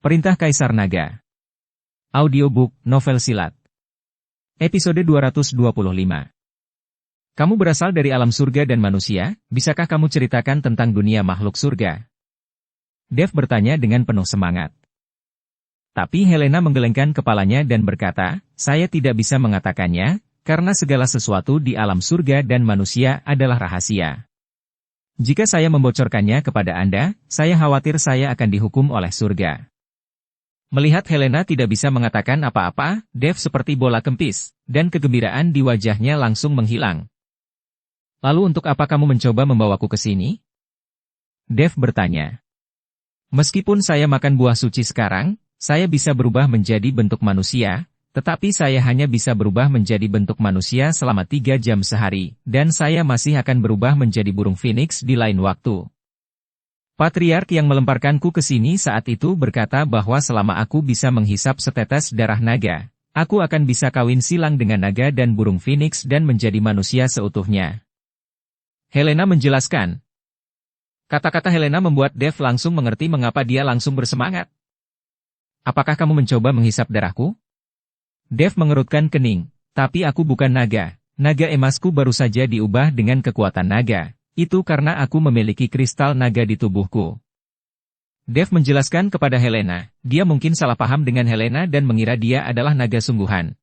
Perintah Kaisar Naga. Audiobook, novel silat. Episode 225. Kamu berasal dari alam surga dan manusia, bisakah kamu ceritakan tentang dunia makhluk surga? Dev bertanya dengan penuh semangat. Tapi Helena menggelengkan kepalanya dan berkata, saya tidak bisa mengatakannya, karena segala sesuatu di alam surga dan manusia adalah rahasia. Jika saya membocorkannya kepada Anda, saya khawatir saya akan dihukum oleh surga. Melihat Helena tidak bisa mengatakan apa-apa, Dev seperti bola kempis, dan kegembiraan di wajahnya langsung menghilang. Lalu untuk apa kamu mencoba membawaku ke sini? Dev bertanya. Meskipun saya makan buah suci sekarang, saya bisa berubah menjadi bentuk manusia, tetapi saya hanya bisa berubah menjadi bentuk manusia selama 3 jam sehari, dan saya masih akan berubah menjadi burung phoenix di lain waktu. Patriark yang melemparkanku ke sini saat itu berkata bahwa selama aku bisa menghisap setetes darah naga, aku akan bisa kawin silang dengan naga dan burung phoenix dan menjadi manusia seutuhnya. Helena menjelaskan. Kata-kata Helena membuat Dev langsung mengerti mengapa dia langsung bersemangat. Apakah kamu mencoba menghisap darahku? Dev mengerutkan kening, tapi aku bukan naga. Naga emasku baru saja diubah dengan kekuatan naga. Itu karena aku memiliki kristal naga di tubuhku. Dev menjelaskan kepada Helena, dia mungkin salah paham dengan Helena dan mengira dia adalah naga sungguhan.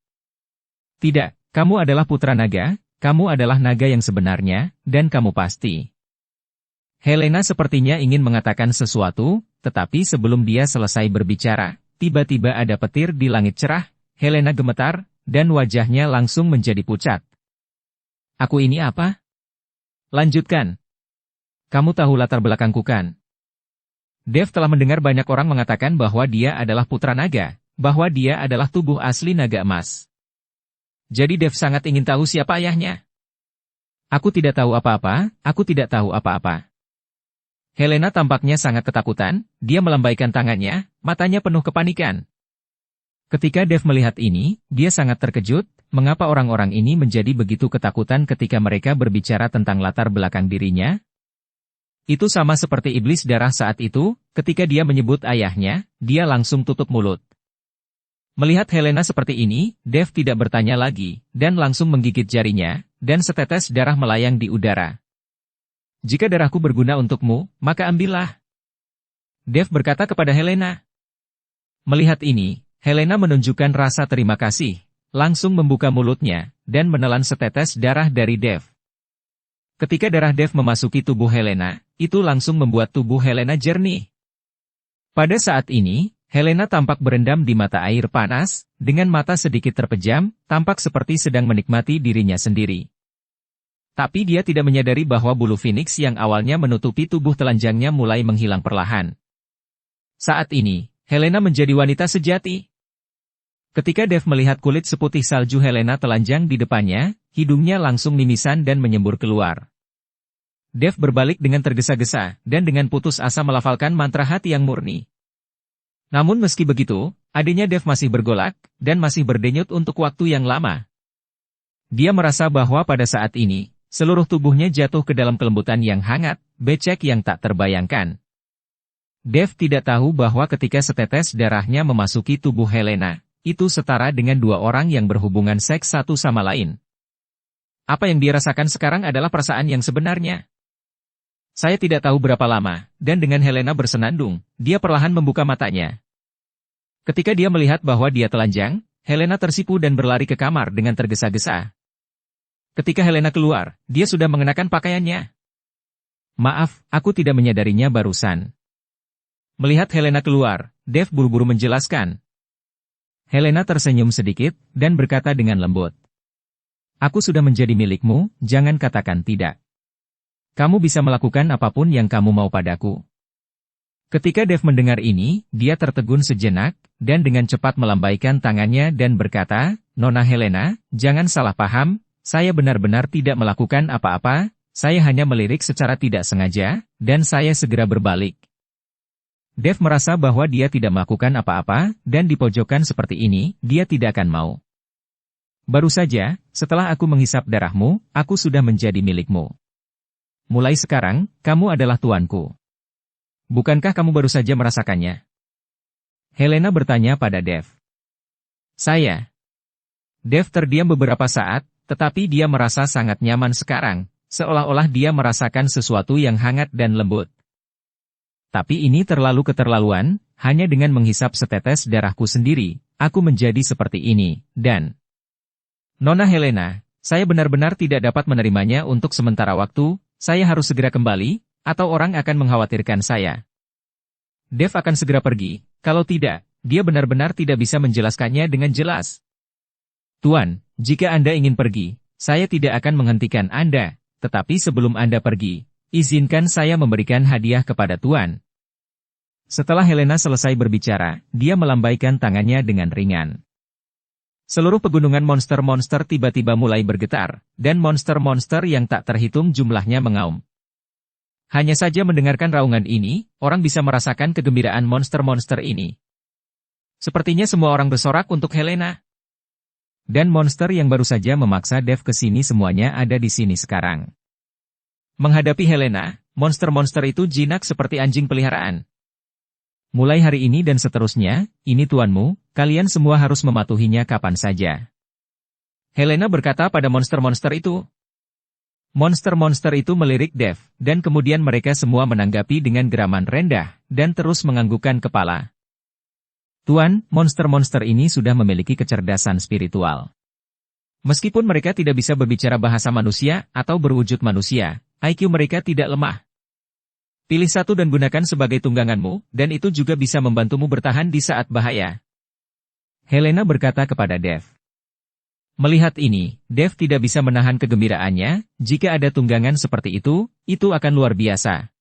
Tidak, kamu adalah putra naga, kamu adalah naga yang sebenarnya, dan kamu pasti. Helena sepertinya ingin mengatakan sesuatu, tetapi sebelum dia selesai berbicara, tiba-tiba ada petir di langit cerah. Helena gemetar, dan wajahnya langsung menjadi pucat. Aku ini apa? Lanjutkan. Kamu tahu latar belakangku kan? Dev telah mendengar banyak orang mengatakan bahwa dia adalah putra naga, bahwa dia adalah tubuh asli naga emas. Jadi Dev sangat ingin tahu siapa ayahnya. Aku tidak tahu apa-apa, aku tidak tahu apa-apa. Helena tampaknya sangat ketakutan, dia melambaikan tangannya, matanya penuh kepanikan. Ketika Dev melihat ini, dia sangat terkejut, mengapa orang-orang ini menjadi begitu ketakutan ketika mereka berbicara tentang latar belakang dirinya? Itu sama seperti iblis darah saat itu, ketika dia menyebut ayahnya, dia langsung tutup mulut. Melihat Helena seperti ini, Dev tidak bertanya lagi, dan langsung menggigit jarinya, dan setetes darah melayang di udara. Jika darahku berguna untukmu, maka ambillah. Dev berkata kepada Helena. Melihat ini, Helena menunjukkan rasa terima kasih, langsung membuka mulutnya, dan menelan setetes darah dari Dev. Ketika darah Dev memasuki tubuh Helena, itu langsung membuat tubuh Helena jernih. Pada saat ini, Helena tampak berendam di mata air panas, dengan mata sedikit terpejam, tampak seperti sedang menikmati dirinya sendiri. Tapi dia tidak menyadari bahwa bulu phoenix yang awalnya menutupi tubuh telanjangnya mulai menghilang perlahan. Saat ini, Helena menjadi wanita sejati. Ketika Dev melihat kulit seputih salju Helena telanjang di depannya, hidungnya langsung mimisan dan menyembur keluar. Dev berbalik dengan tergesa-gesa, dan dengan putus asa melafalkan mantra hati yang murni. Namun meski begitu, adiknya Dev masih bergolak, dan masih berdenyut untuk waktu yang lama. Dia merasa bahwa pada saat ini, seluruh tubuhnya jatuh ke dalam kelembutan yang hangat, becek yang tak terbayangkan. Dev tidak tahu bahwa ketika setetes darahnya memasuki tubuh Helena, itu setara dengan 2 orang yang berhubungan seks satu sama lain. Apa yang dia rasakan sekarang adalah perasaan yang sebenarnya. Saya tidak tahu berapa lama, dan dengan Helena bersenandung, dia perlahan membuka matanya. Ketika dia melihat bahwa dia telanjang, Helena tersipu dan berlari ke kamar dengan tergesa-gesa. Ketika Helena keluar, dia sudah mengenakan pakaiannya. Maaf, aku tidak menyadarinya barusan. Melihat Helena keluar, Dev buru-buru menjelaskan. Helena tersenyum sedikit, dan berkata dengan lembut. Aku sudah menjadi milikmu, jangan katakan tidak. Kamu bisa melakukan apapun yang kamu mau padaku. Ketika Dev mendengar ini, dia tertegun sejenak, dan dengan cepat melambaikan tangannya dan berkata, Nona Helena, jangan salah paham, saya benar-benar tidak melakukan apa-apa, saya hanya melirik secara tidak sengaja, dan saya segera berbalik. Dev merasa bahwa dia tidak melakukan apa-apa, dan di pojokan seperti ini, dia tidak akan mau. Baru saja, setelah aku menghisap darahmu, aku sudah menjadi milikmu. Mulai sekarang, kamu adalah tuanku. Bukankah kamu baru saja merasakannya? Helena bertanya pada Dev. Saya. Dev terdiam beberapa saat, tetapi dia merasa sangat nyaman sekarang, seolah-olah dia merasakan sesuatu yang hangat dan lembut. Tapi ini terlalu keterlaluan, hanya dengan menghisap setetes darahku sendiri, aku menjadi seperti ini, dan... Nona Helena, saya benar-benar tidak dapat menerimanya untuk sementara waktu, saya harus segera kembali, atau orang akan mengkhawatirkan saya. Dev akan segera pergi, kalau tidak, dia benar-benar tidak bisa menjelaskannya dengan jelas. Tuan, jika Anda ingin pergi, saya tidak akan menghentikan Anda, tetapi sebelum Anda pergi, izinkan saya memberikan hadiah kepada Tuan. Setelah Helena selesai berbicara, dia melambaikan tangannya dengan ringan. Seluruh pegunungan monster-monster tiba-tiba mulai bergetar, dan monster-monster yang tak terhitung jumlahnya mengaum. Hanya saja mendengarkan raungan ini, orang bisa merasakan kegembiraan monster-monster ini. Sepertinya semua orang bersorak untuk Helena. Dan monster yang baru saja memaksa Dev ke sini semuanya ada di sini sekarang. Menghadapi Helena, monster-monster itu jinak seperti anjing peliharaan. Mulai hari ini dan seterusnya, ini tuanmu, kalian semua harus mematuhinya kapan saja. Helena berkata pada monster-monster itu. Monster-monster itu melirik Dev, dan kemudian mereka semua menanggapi dengan geraman rendah, dan terus menganggukkan kepala. Tuan, monster-monster ini sudah memiliki kecerdasan spiritual. Meskipun mereka tidak bisa berbicara bahasa manusia atau berwujud manusia, IQ mereka tidak lemah. Pilih satu dan gunakan sebagai tungganganmu, dan itu juga bisa membantumu bertahan di saat bahaya. Helena berkata kepada Dev. Melihat ini, Dev tidak bisa menahan kegembiraannya, jika ada tunggangan seperti itu akan luar biasa.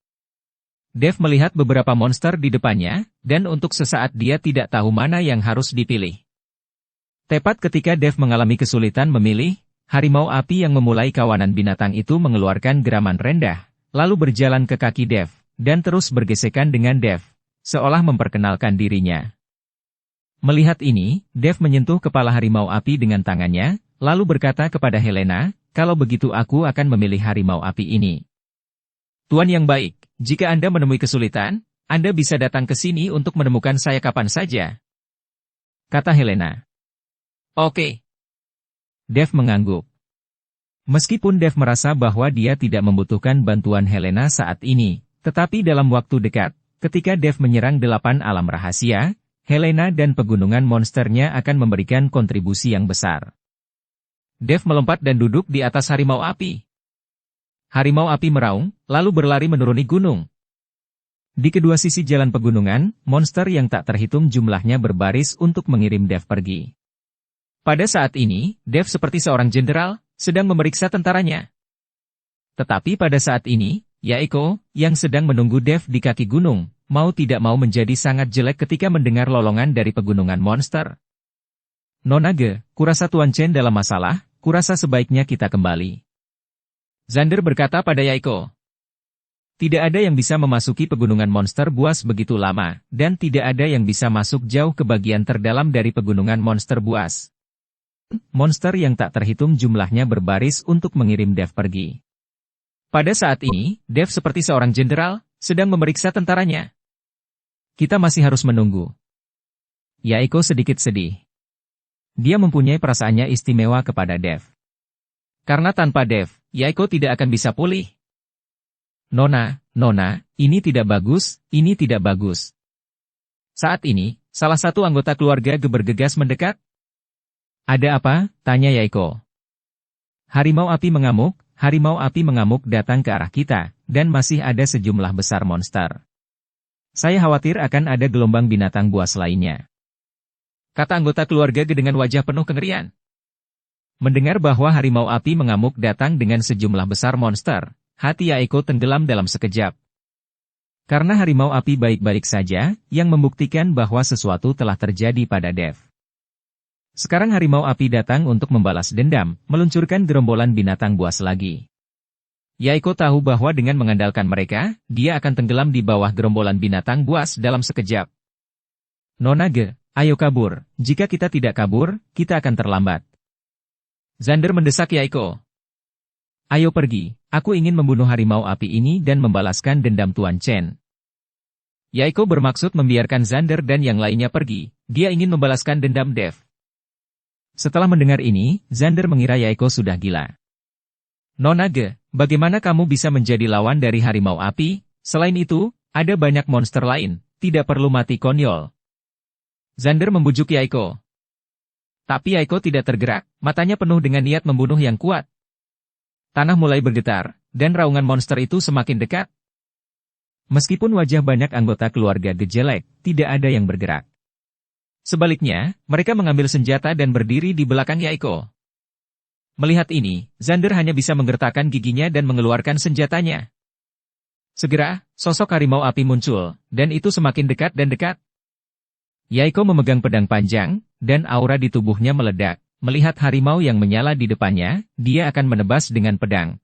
Dev melihat beberapa monster di depannya, dan untuk sesaat dia tidak tahu mana yang harus dipilih. Tepat ketika Dev mengalami kesulitan memilih, harimau api yang memulai kawanan binatang itu mengeluarkan geraman rendah, lalu berjalan ke kaki Dev, dan terus bergesekan dengan Dev, seolah memperkenalkan dirinya. Melihat ini, Dev menyentuh kepala harimau api dengan tangannya, lalu berkata kepada Helena, kalau begitu aku akan memilih harimau api ini. Tuan yang baik, jika Anda menemui kesulitan, Anda bisa datang ke sini untuk menemukan saya kapan saja. Kata Helena. Oke. Dev mengangguk. Meskipun Dev merasa bahwa dia tidak membutuhkan bantuan Helena saat ini, tetapi dalam waktu dekat, ketika Dev menyerang 8 alam rahasia, Helena dan pegunungan monsternya akan memberikan kontribusi yang besar. Dev melompat dan duduk di atas harimau api. Harimau api meraung, lalu berlari menuruni gunung. Di kedua sisi jalan pegunungan, monster yang tak terhitung jumlahnya berbaris untuk mengirim Dev pergi. Pada saat ini, Dev seperti seorang jenderal, sedang memeriksa tentaranya. Tetapi pada saat ini, Yaiko, yang sedang menunggu Dev di kaki gunung, mau tidak mau menjadi sangat jelek ketika mendengar lolongan dari pegunungan monster. Nona Ge, kurasa Tuan Chen dalam masalah, kurasa sebaiknya kita kembali. Xander berkata pada Yaiko. Tidak ada yang bisa memasuki pegunungan monster buas begitu lama, dan tidak ada yang bisa masuk jauh ke bagian terdalam dari pegunungan monster buas. Monster yang tak terhitung jumlahnya berbaris untuk mengirim Dev pergi. Pada saat ini, Dev seperti seorang jenderal, sedang memeriksa tentaranya. Kita masih harus menunggu. Yaiko sedikit sedih. Dia mempunyai perasaannya istimewa kepada Dev. Karena tanpa Dev, Yaiko tidak akan bisa pulih. Nona, ini tidak bagus, ini tidak bagus. Saat ini, salah satu anggota keluarga Ge bergegas mendekat. Ada apa? Tanya Yaiko. Harimau api mengamuk datang ke arah kita, dan masih ada sejumlah besar monster. Saya khawatir akan ada gelombang binatang buas lainnya. Kata anggota keluarga Ge dengan wajah penuh kengerian. Mendengar bahwa harimau api mengamuk datang dengan sejumlah besar monster, hati Yaiko tenggelam dalam sekejap. Karena harimau api baik-baik saja, yang membuktikan bahwa sesuatu telah terjadi pada Dev. Sekarang harimau api datang untuk membalas dendam, meluncurkan gerombolan binatang buas lagi. Yaiko tahu bahwa dengan mengandalkan mereka, dia akan tenggelam di bawah gerombolan binatang buas dalam sekejap. Nona Ge, ayo kabur, jika kita tidak kabur, kita akan terlambat. Xander mendesak Yaiko. Ayo pergi, aku ingin membunuh harimau api ini dan membalaskan dendam Tuan Chen. Yaiko bermaksud membiarkan Xander dan yang lainnya pergi. Dia ingin membalaskan dendam Dev. Setelah mendengar ini, Xander mengira Yaiko sudah gila. Nona Ge, bagaimana kamu bisa menjadi lawan dari harimau api? Selain itu, ada banyak monster lain. Tidak perlu mati konyol. Xander membujuk Yaiko. Tapi Yaiko tidak tergerak, matanya penuh dengan niat membunuh yang kuat. Tanah mulai bergetar, dan raungan monster itu semakin dekat. Meskipun wajah banyak anggota keluarga Gejelek, tidak ada yang bergerak. Sebaliknya, mereka mengambil senjata dan berdiri di belakang Yaiko. Melihat ini, Xander hanya bisa menggertakkan giginya dan mengeluarkan senjatanya. Segera, sosok harimau api muncul, dan itu semakin dekat dan dekat. Yaiko memegang pedang panjang, dan aura di tubuhnya meledak. Melihat harimau yang menyala di depannya, dia akan menebas dengan pedang.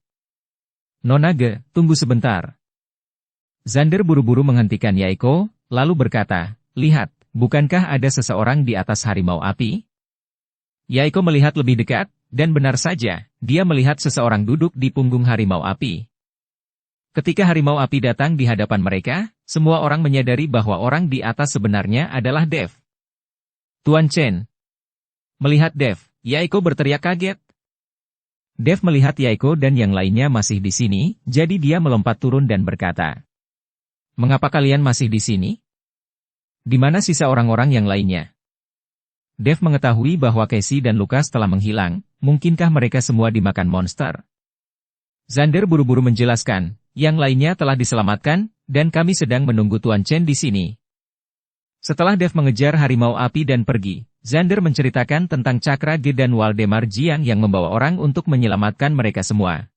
Nona Ge, tunggu sebentar. Xander buru-buru menghentikan Yaiko, lalu berkata, lihat, bukankah ada seseorang di atas harimau api? Yaiko melihat lebih dekat, dan benar saja, dia melihat seseorang duduk di punggung harimau api. Ketika harimau api datang di hadapan mereka, semua orang menyadari bahwa orang di atas sebenarnya adalah Dev. Tuan Chen. Melihat Dev, Yaiko berteriak kaget. Dev melihat Yaiko dan yang lainnya masih di sini, jadi dia melompat turun dan berkata, mengapa kalian masih di sini? Di mana sisa orang-orang yang lainnya? Dev mengetahui bahwa Casey dan Lucas telah menghilang, mungkinkah mereka semua dimakan monster? Xander buru-buru menjelaskan, yang lainnya telah diselamatkan, dan kami sedang menunggu Tuan Chen di sini. Setelah Dev mengejar harimau api dan pergi, Xander menceritakan tentang Cakra Ge dan Waldemar Jiang yang membawa orang untuk menyelamatkan mereka semua.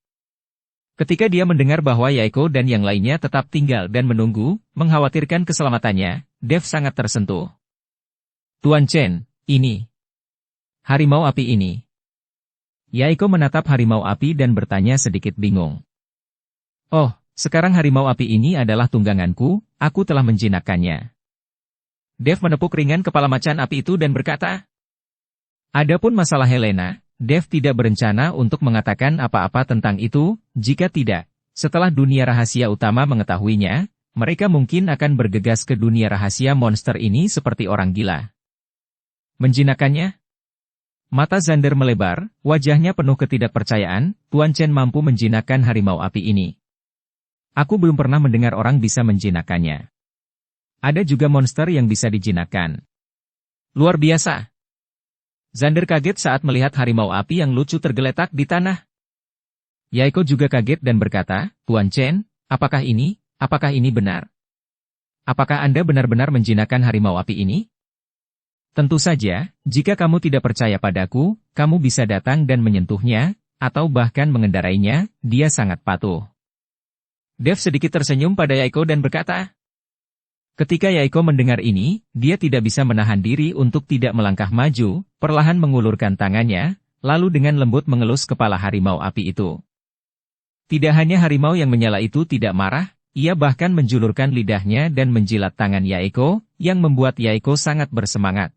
Ketika dia mendengar bahwa Yaiko dan yang lainnya tetap tinggal dan menunggu, mengkhawatirkan keselamatannya, Dev sangat tersentuh. Tuan Chen, ini. Harimau api ini. Yaiko menatap harimau api dan bertanya sedikit bingung. Oh, sekarang harimau api ini adalah tungganganku, aku telah menjinakkannya. Dev menepuk ringan kepala macan api itu dan berkata, adapun masalah Helena, Dev tidak berencana untuk mengatakan apa-apa tentang itu, jika tidak, setelah dunia rahasia utama mengetahuinya, mereka mungkin akan bergegas ke dunia rahasia monster ini seperti orang gila. Menjinakkannya? Mata Xander melebar, wajahnya penuh ketidakpercayaan, Tuan Chen mampu menjinakkan harimau api ini. Aku belum pernah mendengar orang bisa menjinakkannya. Ada juga monster yang bisa dijinakkan. Luar biasa. Xander kaget saat melihat harimau api yang lucu tergeletak di tanah. Yaiko juga kaget dan berkata, Tuan Chen, apakah ini benar? Apakah Anda benar-benar menjinakkan harimau api ini? Tentu saja, jika kamu tidak percaya padaku, kamu bisa datang dan menyentuhnya, atau bahkan mengendarainya, dia sangat patuh. Dev sedikit tersenyum pada Yaiko dan berkata, ketika Yaiko mendengar ini, dia tidak bisa menahan diri untuk tidak melangkah maju, perlahan mengulurkan tangannya, lalu dengan lembut mengelus kepala harimau api itu. Tidak hanya harimau yang menyala itu tidak marah, ia bahkan menjulurkan lidahnya dan menjilat tangan Yaiko, yang membuat Yaiko sangat bersemangat.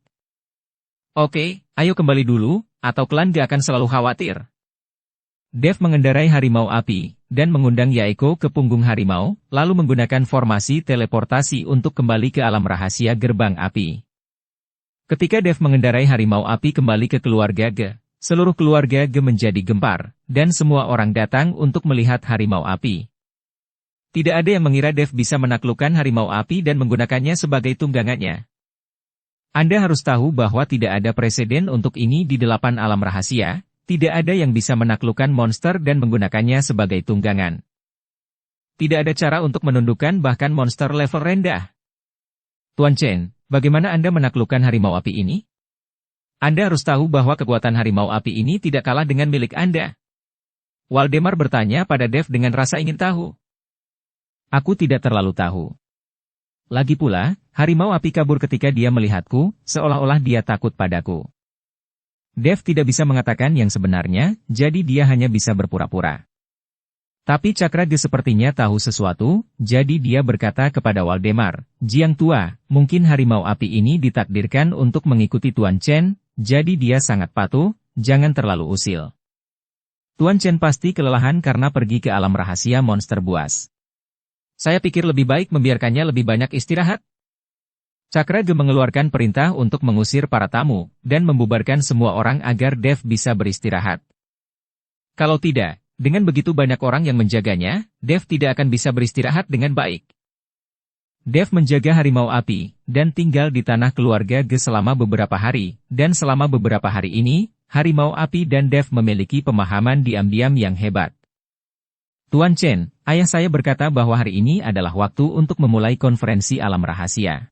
Oke, ayo kembali dulu, atau klan gak akan selalu khawatir. Dev mengendarai harimau api, dan mengundang Yaiko ke punggung harimau, lalu menggunakan formasi teleportasi untuk kembali ke alam rahasia gerbang api. Ketika Dev mengendarai harimau api kembali ke keluarga Ge, seluruh keluarga Ge menjadi gempar, dan semua orang datang untuk melihat harimau api. Tidak ada yang mengira Dev bisa menaklukkan harimau api dan menggunakannya sebagai tunggangannya. Anda harus tahu bahwa tidak ada preseden untuk ini di 8 alam rahasia. Tidak ada yang bisa menaklukkan monster dan menggunakannya sebagai tunggangan. Tidak ada cara untuk menundukkan bahkan monster level rendah. Tuan Chen, bagaimana Anda menaklukkan harimau api ini? Anda harus tahu bahwa kekuatan harimau api ini tidak kalah dengan milik Anda. Waldemar bertanya pada Dev dengan rasa ingin tahu. Aku tidak terlalu tahu. Lagi pula, harimau api kabur ketika dia melihatku, seolah-olah dia takut padaku. Dev tidak bisa mengatakan yang sebenarnya, jadi dia hanya bisa berpura-pura. Tapi Cakra Ge sepertinya tahu sesuatu, jadi dia berkata kepada Waldemar, Jiang Tua, mungkin harimau api ini ditakdirkan untuk mengikuti Tuan Chen, jadi dia sangat patuh, jangan terlalu usil. Tuan Chen pasti kelelahan karena pergi ke alam rahasia monster buas. Saya pikir lebih baik membiarkannya lebih banyak istirahat. Cakrage mengeluarkan perintah untuk mengusir para tamu, dan membubarkan semua orang agar Dev bisa beristirahat. Kalau tidak, dengan begitu banyak orang yang menjaganya, Dev tidak akan bisa beristirahat dengan baik. Dev menjaga harimau api, dan tinggal di tanah keluarga Ge selama beberapa hari, dan selama beberapa hari ini, harimau api dan Dev memiliki pemahaman diam-diam yang hebat. Tuan Chen, ayah saya berkata bahwa hari ini adalah waktu untuk memulai konferensi alam rahasia.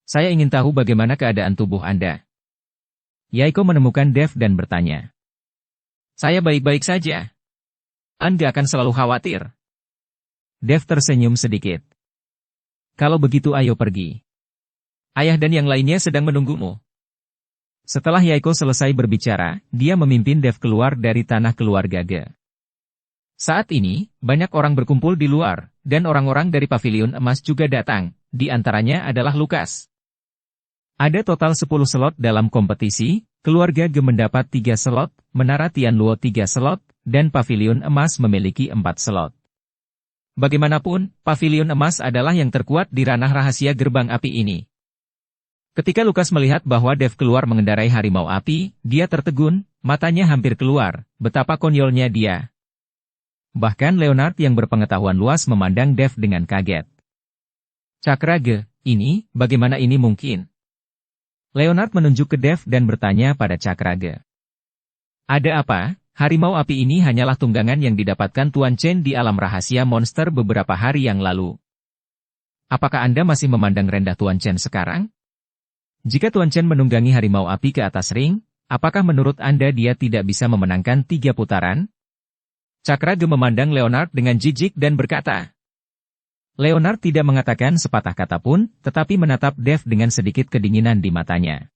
Saya ingin tahu bagaimana keadaan tubuh Anda. Yaiko menemukan Dev dan bertanya. Saya baik-baik saja. Anda akan selalu khawatir. Dev tersenyum sedikit. Kalau begitu ayo pergi. Ayah dan yang lainnya sedang menunggumu. Setelah Yaiko selesai berbicara, dia memimpin Dev keluar dari tanah keluarga Ge. Saat ini, banyak orang berkumpul di luar, dan orang-orang dari pavilion emas juga datang, di antaranya adalah Lukas. Ada total 10 slot dalam kompetisi, keluarga Ge mendapat 3 slot, Menara Tianluo 3 slot, dan pavilion emas memiliki 4 slot. Bagaimanapun, pavilion emas adalah yang terkuat di ranah rahasia gerbang api ini. Ketika Lukas melihat bahwa Dev keluar mengendarai harimau api, dia tertegun, matanya hampir keluar, betapa konyolnya dia. Bahkan Leonard yang berpengetahuan luas memandang Dev dengan kaget. Cakrage, ini, bagaimana ini mungkin? Leonard menunjuk ke Dev dan bertanya pada Cakrage. Ada apa? Harimau api ini hanyalah tunggangan yang didapatkan Tuan Chen di alam rahasia monster beberapa hari yang lalu. Apakah Anda masih memandang rendah Tuan Chen sekarang? Jika Tuan Chen menunggangi harimau api ke atas ring, apakah menurut Anda dia tidak bisa memenangkan 3 putaran? Cakrage memandang Leonard dengan jijik dan berkata. Leonard tidak mengatakan sepatah kata pun, tetapi menatap Dev dengan sedikit kedinginan di matanya.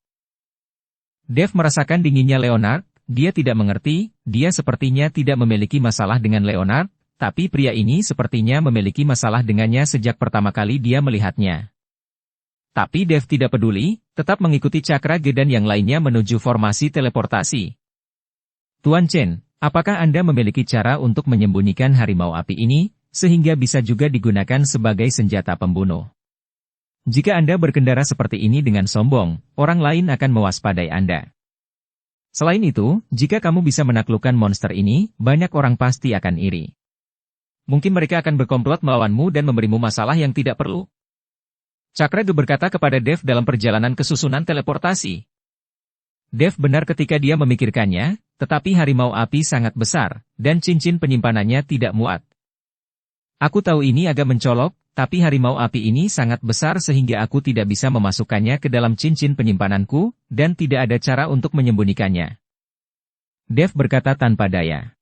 Dev merasakan dinginnya Leonard. Dia tidak mengerti, dia sepertinya tidak memiliki masalah dengan Leonard, tapi pria ini sepertinya memiliki masalah dengannya sejak pertama kali dia melihatnya. Tapi Dev tidak peduli, tetap mengikuti Cakrage dan yang lainnya menuju formasi teleportasi. Tuan Chen, apakah Anda memiliki cara untuk menyembunyikan harimau api ini, sehingga bisa juga digunakan sebagai senjata pembunuh? Jika Anda berkendara seperti ini dengan sombong, orang lain akan mewaspadai Anda. Selain itu, jika kamu bisa menaklukkan monster ini, banyak orang pasti akan iri. Mungkin mereka akan berkomplot melawanmu dan memberimu masalah yang tidak perlu. Cakrage berkata kepada Dev dalam perjalanan kesusunan teleportasi. Dev benar ketika dia memikirkannya, tetapi harimau api sangat besar, dan cincin penyimpanannya tidak muat. Aku tahu ini agak mencolok, tapi harimau api ini sangat besar sehingga aku tidak bisa memasukkannya ke dalam cincin penyimpananku, dan tidak ada cara untuk menyembunyikannya. Dev berkata tanpa daya.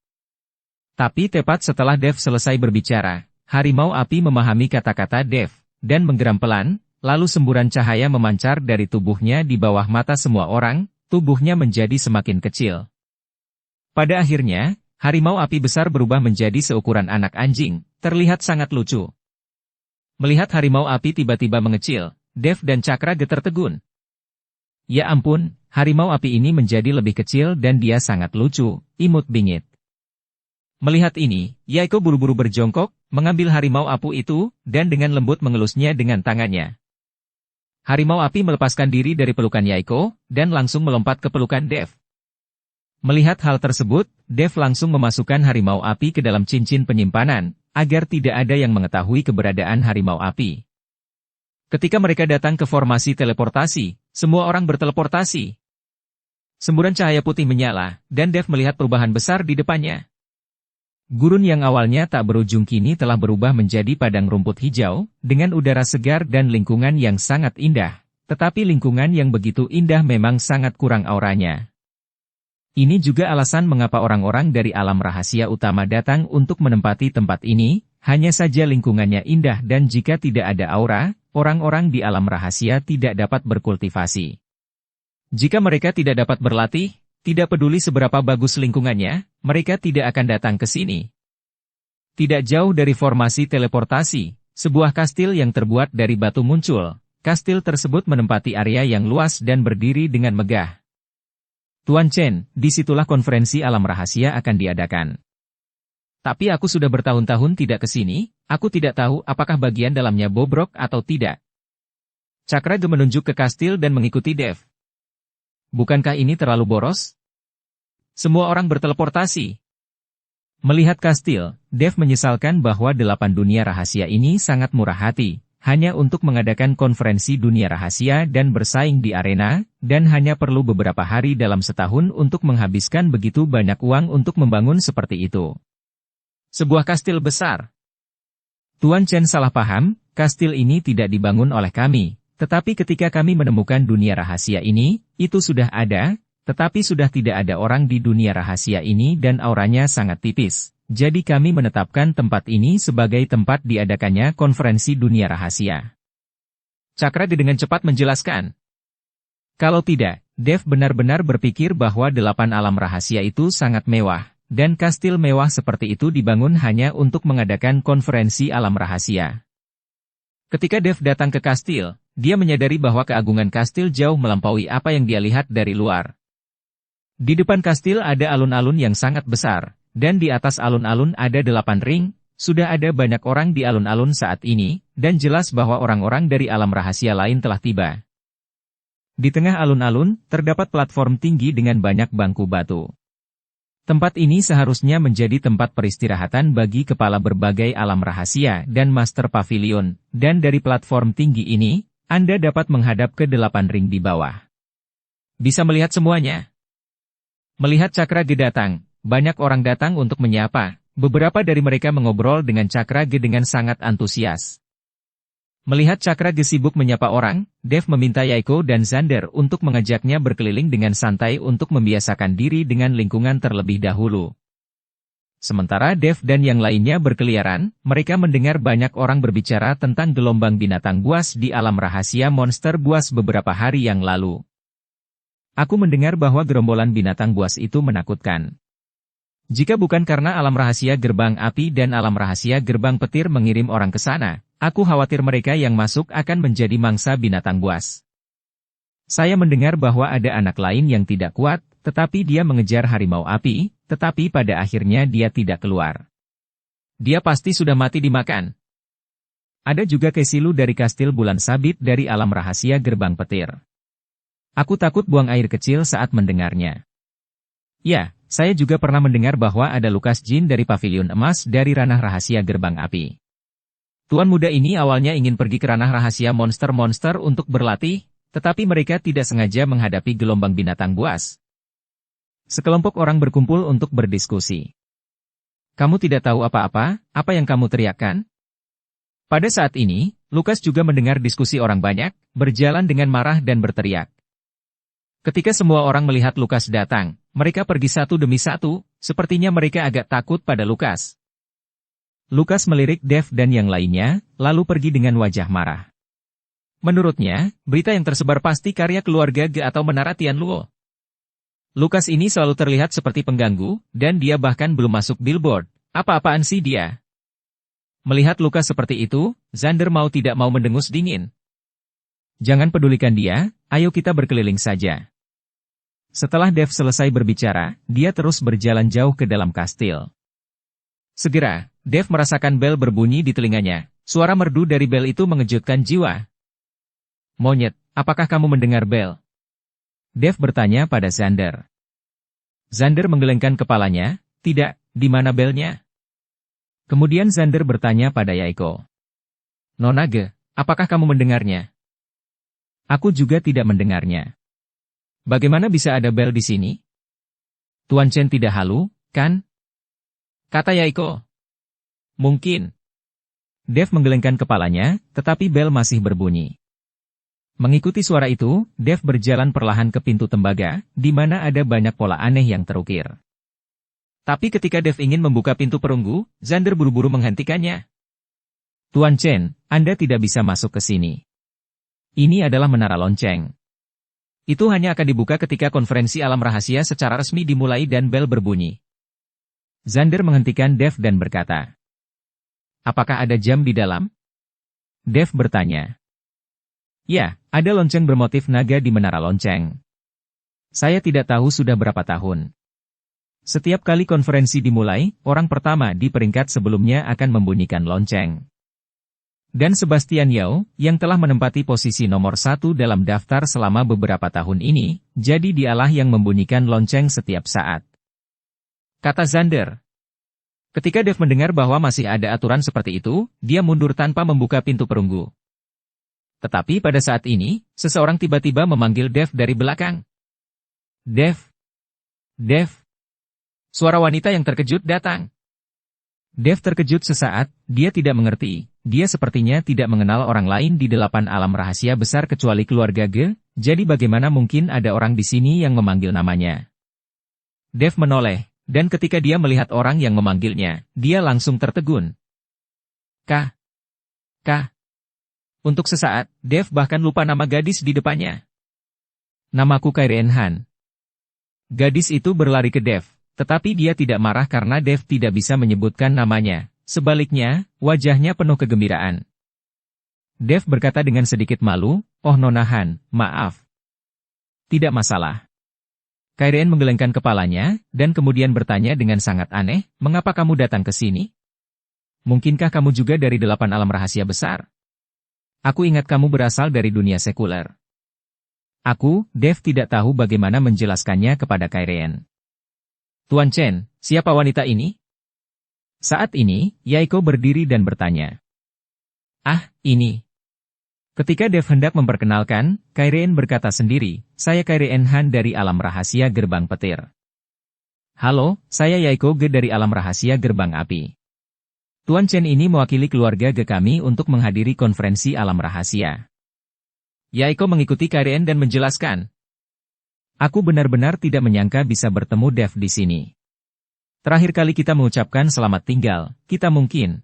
Tapi tepat setelah Dev selesai berbicara, harimau api memahami kata-kata Dev, dan menggeram pelan, lalu semburan cahaya memancar dari tubuhnya di bawah mata semua orang, tubuhnya menjadi semakin kecil. Pada akhirnya, harimau api besar berubah menjadi seukuran anak anjing, terlihat sangat lucu. Melihat harimau api tiba-tiba mengecil, Dev dan Cakrage tertegun. Ya ampun, harimau api ini menjadi lebih kecil dan dia sangat lucu, imut bingit. Melihat ini, Yaiko buru-buru berjongkok, mengambil harimau api itu, dan dengan lembut mengelusnya dengan tangannya. Harimau api melepaskan diri dari pelukan Yaiko, dan langsung melompat ke pelukan Dev. Melihat hal tersebut, Dev langsung memasukkan harimau api ke dalam cincin penyimpanan, agar tidak ada yang mengetahui keberadaan harimau api. Ketika mereka datang ke formasi teleportasi, semua orang berteleportasi. Semburan cahaya putih menyala, dan Dev melihat perubahan besar di depannya. Gurun yang awalnya tak berujung kini telah berubah menjadi padang rumput hijau, dengan udara segar dan lingkungan yang sangat indah. Tetapi lingkungan yang begitu indah memang sangat kurang auranya. Ini juga alasan mengapa orang-orang dari alam rahasia utama datang untuk menempati tempat ini, hanya saja lingkungannya indah dan jika tidak ada aura, orang-orang di alam rahasia tidak dapat berkultivasi. Jika mereka tidak dapat berlatih, tidak peduli seberapa bagus lingkungannya, mereka tidak akan datang ke sini. Tidak jauh dari formasi teleportasi, sebuah kastil yang terbuat dari batu muncul. Kastil tersebut menempati area yang luas dan berdiri dengan megah. Tuan Chen, disitulah konferensi alam rahasia akan diadakan. Tapi aku sudah bertahun-tahun tidak ke sini, aku tidak tahu apakah bagian dalamnya bobrok atau tidak. Cakrage menunjuk ke kastil dan mengikuti Dev. Bukankah ini terlalu boros? Semua orang berteleportasi. Melihat kastil, Dev menyesalkan bahwa 8 dunia rahasia ini sangat murah hati, hanya untuk mengadakan konferensi dunia rahasia dan bersaing di arena, dan hanya perlu beberapa hari dalam setahun untuk menghabiskan begitu banyak uang untuk membangun seperti itu. Sebuah kastil besar. Tuan Chen salah paham, kastil ini tidak dibangun oleh kami, tetapi ketika kami menemukan dunia rahasia ini, itu sudah ada, tetapi sudah tidak ada orang di dunia rahasia ini dan auranya sangat tipis. Jadi kami menetapkan tempat ini sebagai tempat diadakannya konferensi dunia rahasia. Cakrage dengan cepat menjelaskan. Kalau tidak, Dev benar-benar berpikir bahwa 8 alam rahasia itu sangat mewah. Dan kastil mewah seperti itu dibangun hanya untuk mengadakan konferensi alam rahasia. Ketika Dev datang ke kastil, dia menyadari bahwa keagungan kastil jauh melampaui apa yang dia lihat dari luar. Di depan kastil ada alun-alun yang sangat besar, dan di atas alun-alun ada 8 ring, sudah ada banyak orang di alun-alun saat ini, dan jelas bahwa orang-orang dari alam rahasia lain telah tiba. Di tengah alun-alun, terdapat platform tinggi dengan banyak bangku batu. Tempat ini seharusnya menjadi tempat peristirahatan bagi kepala berbagai alam rahasia dan master pavilion, dan dari platform tinggi ini, Anda dapat menghadap ke 8 ring di bawah. Bisa melihat semuanya. Melihat Cakrage datang, banyak orang datang untuk menyapa, beberapa dari mereka mengobrol dengan Cakrage dengan sangat antusias. Melihat Cakrage sibuk menyapa orang, Dev meminta Yaiko dan Xander untuk mengajaknya berkeliling dengan santai untuk membiasakan diri dengan lingkungan terlebih dahulu. Sementara Dev dan yang lainnya berkeliaran, mereka mendengar banyak orang berbicara tentang gelombang binatang buas di alam rahasia monster buas beberapa hari yang lalu. Aku mendengar bahwa gerombolan binatang buas itu menakutkan. Jika bukan karena alam rahasia gerbang api dan alam rahasia gerbang petir mengirim orang ke sana, aku khawatir mereka yang masuk akan menjadi mangsa binatang buas. Saya mendengar bahwa ada anak lain yang tidak kuat, tetapi dia mengejar harimau api, tetapi pada akhirnya dia tidak keluar. Dia pasti sudah mati dimakan. Ada juga Kesilu dari kastil bulan sabit dari alam rahasia gerbang petir. Aku takut buang air kecil saat mendengarnya. Ya, saya juga pernah mendengar bahwa ada Lukas Jin dari pavilion emas dari ranah rahasia gerbang api. Tuan muda ini awalnya ingin pergi ke ranah rahasia monster-monster untuk berlatih, tetapi mereka tidak sengaja menghadapi gelombang binatang buas. Sekelompok orang berkumpul untuk berdiskusi. Kamu tidak tahu apa-apa, apa yang kamu teriakkan? Pada saat ini, Lukas juga mendengar diskusi orang banyak, berjalan dengan marah dan berteriak. Ketika semua orang melihat Lukas datang, mereka pergi satu demi satu, sepertinya mereka agak takut pada Lukas. Lukas melirik Dev dan yang lainnya, lalu pergi dengan wajah marah. Menurutnya, berita yang tersebar pasti karya keluarga Ge atau Menara Tianluo. Lukas ini selalu terlihat seperti pengganggu, dan dia bahkan belum masuk billboard. Apa-apaan sih dia? Melihat Lukas seperti itu, Xander mau tidak mau mendengus dingin. Jangan pedulikan dia, ayo kita berkeliling saja. Setelah Dev selesai berbicara, dia terus berjalan jauh ke dalam kastil. Segera, Dev merasakan bel berbunyi di telinganya. Suara merdu dari bel itu mengejutkan jiwa. Monyet, apakah kamu mendengar bel? Dev bertanya pada Xander. Xander menggelengkan kepalanya, tidak, di mana belnya? Kemudian Xander bertanya pada Yaiko. Nona Ge, apakah kamu mendengarnya? Aku juga tidak mendengarnya. Bagaimana bisa ada bel di sini? Tuan Chen tidak halu, kan? Kata Yaiko. Mungkin. Dev menggelengkan kepalanya, tetapi bel masih berbunyi. Mengikuti suara itu, Dev berjalan perlahan ke pintu tembaga, di mana ada banyak pola aneh yang terukir. Tapi ketika Dev ingin membuka pintu perunggu, Xander buru-buru menghentikannya. Tuan Chen, Anda tidak bisa masuk ke sini. Ini adalah menara lonceng. Itu hanya akan dibuka ketika konferensi alam rahasia secara resmi dimulai dan bel berbunyi. Xander menghentikan Dev dan berkata. Apakah ada jam di dalam? Dev bertanya. Ya, ada lonceng bermotif naga di menara lonceng. Saya tidak tahu sudah berapa tahun. Setiap kali konferensi dimulai, orang pertama di peringkat sebelumnya akan membunyikan lonceng. Dan Sebastian Yao, yang telah menempati posisi nomor 1 dalam daftar selama beberapa tahun ini, jadi dialah yang membunyikan lonceng setiap saat. Kata Xander. Ketika Dev mendengar bahwa masih ada aturan seperti itu, dia mundur tanpa membuka pintu perunggu. Tetapi pada saat ini, seseorang tiba-tiba memanggil Dev dari belakang. Dev. Dev. Suara wanita yang terkejut datang. Dev terkejut sesaat, dia tidak mengerti. Dia sepertinya tidak mengenal orang lain di 8 alam rahasia besar kecuali keluarga Ge, jadi bagaimana mungkin ada orang di sini yang memanggil namanya. Dev menoleh, dan ketika dia melihat orang yang memanggilnya, dia langsung tertegun. Kah? Kah? Untuk sesaat, Dev bahkan lupa nama gadis di depannya. Namaku Kairen Han. Gadis itu berlari ke Dev. Tetapi dia tidak marah karena Dev tidak bisa menyebutkan namanya. Sebaliknya, wajahnya penuh kegembiraan. Dev berkata dengan sedikit malu, "Oh Nona Han, maaf." Tidak masalah. Kairen menggelengkan kepalanya, dan kemudian bertanya dengan sangat aneh, "Mengapa kamu datang ke sini? Mungkinkah kamu juga dari 8 alam rahasia besar? Aku ingat kamu berasal dari dunia sekuler." Dev tidak tahu bagaimana menjelaskannya kepada Kairen. Tuan Chen, siapa wanita ini? Saat ini, Yaiko berdiri dan bertanya. Ini. Ketika Dev hendak memperkenalkan, Kairen berkata sendiri, "Saya Kairen Han dari Alam Rahasia Gerbang Petir." "Halo, saya Yaiko Ge dari Alam Rahasia Gerbang Api. Tuan Chen ini mewakili keluarga Ge kami untuk menghadiri konferensi Alam Rahasia." Yaiko mengikuti Kairen dan menjelaskan. Aku benar-benar tidak menyangka bisa bertemu Dev di sini. Terakhir kali kita mengucapkan selamat tinggal, kita mungkin.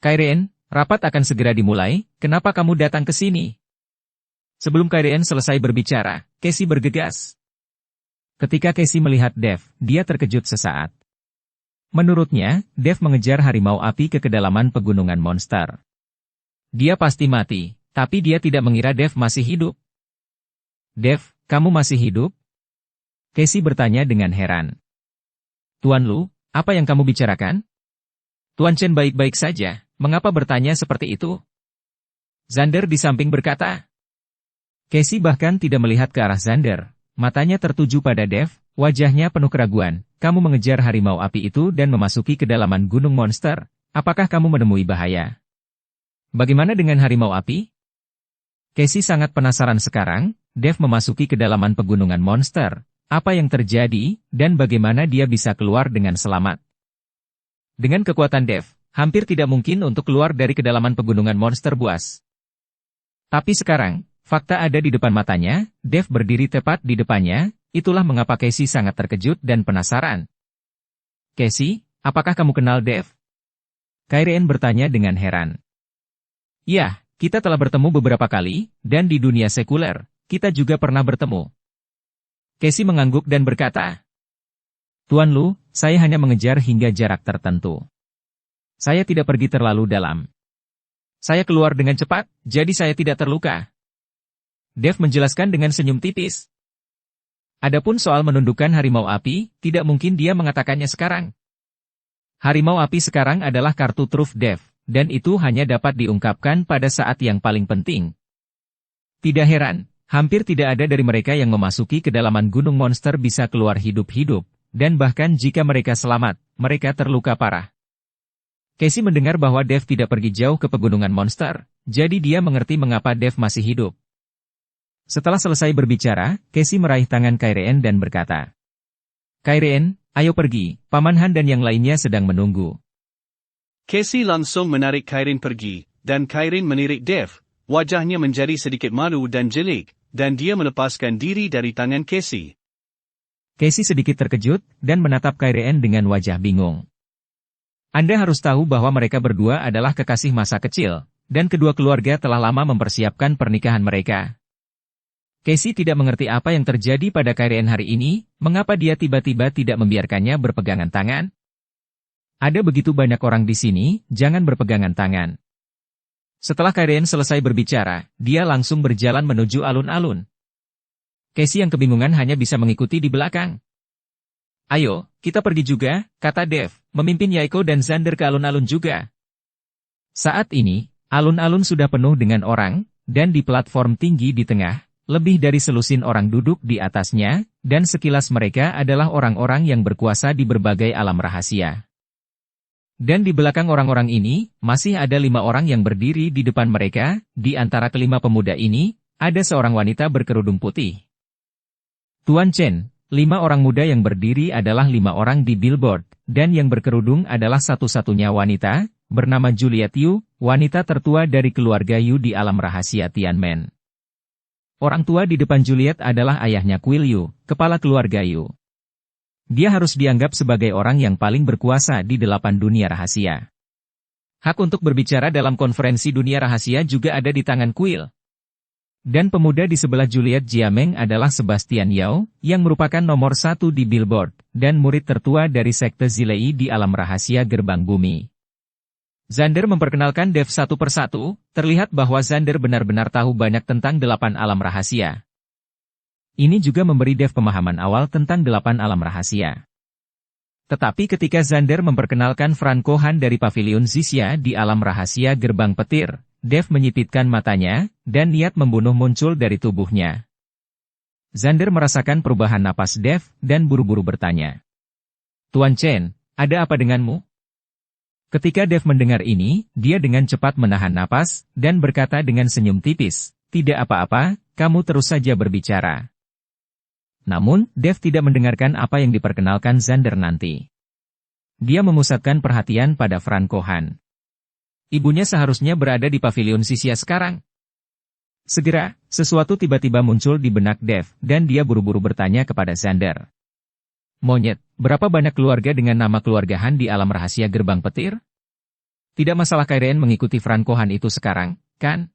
Kairen, rapat akan segera dimulai, kenapa kamu datang ke sini? Sebelum Kairen selesai berbicara, Casey bergegas. Ketika Casey melihat Dev, dia terkejut sesaat. Menurutnya, Dev mengejar harimau api ke kedalaman pegunungan monster. Dia pasti mati, tapi dia tidak mengira Dev masih hidup. Dev, kamu masih hidup? Casey bertanya dengan heran. Tuan Lu, apa yang kamu bicarakan? Tuan Chen baik-baik saja, mengapa bertanya seperti itu? Xander di samping berkata. Casey bahkan tidak melihat ke arah Xander, matanya tertuju pada Dev, wajahnya penuh keraguan. Kamu mengejar harimau api itu dan memasuki kedalaman gunung monster, apakah kamu menemui bahaya? Bagaimana dengan harimau api? Casey sangat penasaran sekarang. Dev memasuki kedalaman pegunungan monster, apa yang terjadi, dan bagaimana dia bisa keluar dengan selamat. Dengan kekuatan Dev, hampir tidak mungkin untuk keluar dari kedalaman pegunungan monster buas. Tapi sekarang, fakta ada di depan matanya, Dev berdiri tepat di depannya, itulah mengapa Casey sangat terkejut dan penasaran. Casey, apakah kamu kenal Dev? Kairen bertanya dengan heran. Ya, kita telah bertemu beberapa kali, dan di dunia sekuler. Kita juga pernah bertemu. Casey mengangguk dan berkata, Tuan Lu, saya hanya mengejar hingga jarak tertentu. Saya tidak pergi terlalu dalam. Saya keluar dengan cepat, jadi saya tidak terluka. Dev menjelaskan dengan senyum tipis. Adapun soal menundukkan harimau api, tidak mungkin dia mengatakannya sekarang. Harimau api sekarang adalah kartu truf Dev, dan itu hanya dapat diungkapkan pada saat yang paling penting. Tidak heran. Hampir tidak ada dari mereka yang memasuki kedalaman gunung monster bisa keluar hidup-hidup, dan bahkan jika mereka selamat, mereka terluka parah. Casey mendengar bahwa Dev tidak pergi jauh ke pegunungan monster, jadi dia mengerti mengapa Dev masih hidup. Setelah selesai berbicara, Casey meraih tangan Kairen dan berkata, Kairen, ayo pergi, Paman Han dan yang lainnya sedang menunggu. Casey langsung menarik Kairen pergi, dan Kairen menirik Dev, wajahnya menjadi sedikit malu dan jeli. Dan dia melepaskan diri dari tangan Casey. Casey sedikit terkejut, dan menatap Kairen dengan wajah bingung. Anda harus tahu bahwa mereka berdua adalah kekasih masa kecil, dan kedua keluarga telah lama mempersiapkan pernikahan mereka. Casey tidak mengerti apa yang terjadi pada Kairen hari ini, mengapa dia tiba-tiba tidak membiarkannya berpegangan tangan. Ada begitu banyak orang di sini, jangan berpegangan tangan. Setelah Kairen selesai berbicara, dia langsung berjalan menuju alun-alun. Casey yang kebingungan hanya bisa mengikuti di belakang. Ayo, kita pergi juga, kata Dev, memimpin Yaiko dan Xander ke alun-alun juga. Saat ini, alun-alun sudah penuh dengan orang, dan di platform tinggi di tengah, lebih dari selusin orang duduk di atasnya, dan sekilas mereka adalah orang-orang yang berkuasa di berbagai alam rahasia. Dan di belakang orang-orang ini, masih ada 5 orang yang berdiri di depan mereka, di antara kelima pemuda ini, ada seorang wanita berkerudung putih. Tuan Chen, 5 orang muda yang berdiri adalah 5 orang di billboard, dan yang berkerudung adalah satu-satunya wanita, bernama Juliet Yu, wanita tertua dari keluarga Yu di alam rahasia Tianmen. Orang tua di depan Juliet adalah ayahnya Kuil Yu, kepala keluarga Yu. Dia harus dianggap sebagai orang yang paling berkuasa di 8 dunia rahasia. Hak untuk berbicara dalam konferensi dunia rahasia juga ada di tangan Kuil. Dan pemuda di sebelah Juliet Jiameng adalah Sebastian Yao, yang merupakan nomor 1 di billboard, dan murid tertua dari sekte Zilei di alam rahasia gerbang bumi. Xander memperkenalkan Dev satu persatu, terlihat bahwa Xander benar-benar tahu banyak tentang 8 alam rahasia. Ini juga memberi Dev pemahaman awal tentang 8 alam rahasia. Tetapi ketika Xander memperkenalkan Franco Han dari Pavilion Zixia di alam rahasia gerbang petir, Dev menyipitkan matanya, dan niat membunuh muncul dari tubuhnya. Xander merasakan perubahan napas Dev, dan buru-buru bertanya. Tuan Chen, ada apa denganmu? Ketika Dev mendengar ini, dia dengan cepat menahan napas, dan berkata dengan senyum tipis, tidak apa-apa, kamu terus saja berbicara. Namun, Dev tidak mendengarkan apa yang diperkenalkan Xander nanti. Dia memusatkan perhatian pada Franco Han. Ibunya seharusnya berada di Pavilion Zixia sekarang. Segera, sesuatu tiba-tiba muncul di benak Dev, dan dia buru-buru bertanya kepada Xander. Monyet, berapa banyak keluarga dengan nama keluarga Han di alam rahasia gerbang petir? Tidak masalah Kairen mengikuti Franco Han itu sekarang, kan?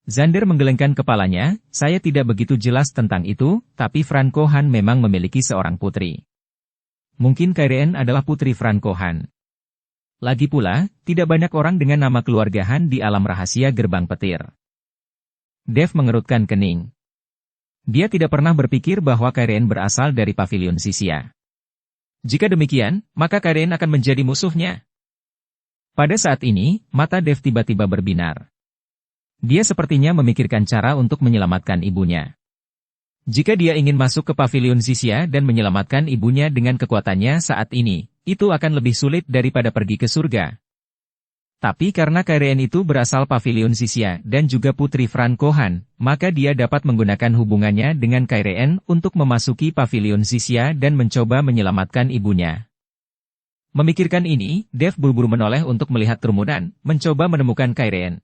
Xander menggelengkan kepalanya, saya tidak begitu jelas tentang itu, tapi Franco Han memang memiliki seorang putri. Mungkin Kairen adalah putri Franco Han. Lagi pula, tidak banyak orang dengan nama keluarga Han di alam rahasia gerbang petir. Dev mengerutkan kening. Dia tidak pernah berpikir bahwa Kairen berasal dari Pavilion Zixia. Jika demikian, maka Kairen akan menjadi musuhnya. Pada saat ini, mata Dev tiba-tiba berbinar. Dia sepertinya memikirkan cara untuk menyelamatkan ibunya. Jika dia ingin masuk ke Pavilion Zixia dan menyelamatkan ibunya dengan kekuatannya saat ini, itu akan lebih sulit daripada pergi ke surga. Tapi karena Kairen itu berasal Pavilion Zixia dan juga putri Franco Han, maka dia dapat menggunakan hubungannya dengan Kairen untuk memasuki Pavilion Zixia dan mencoba menyelamatkan ibunya. Memikirkan ini, Dev buru-buru menoleh untuk melihat kerumunan, mencoba menemukan Kairen.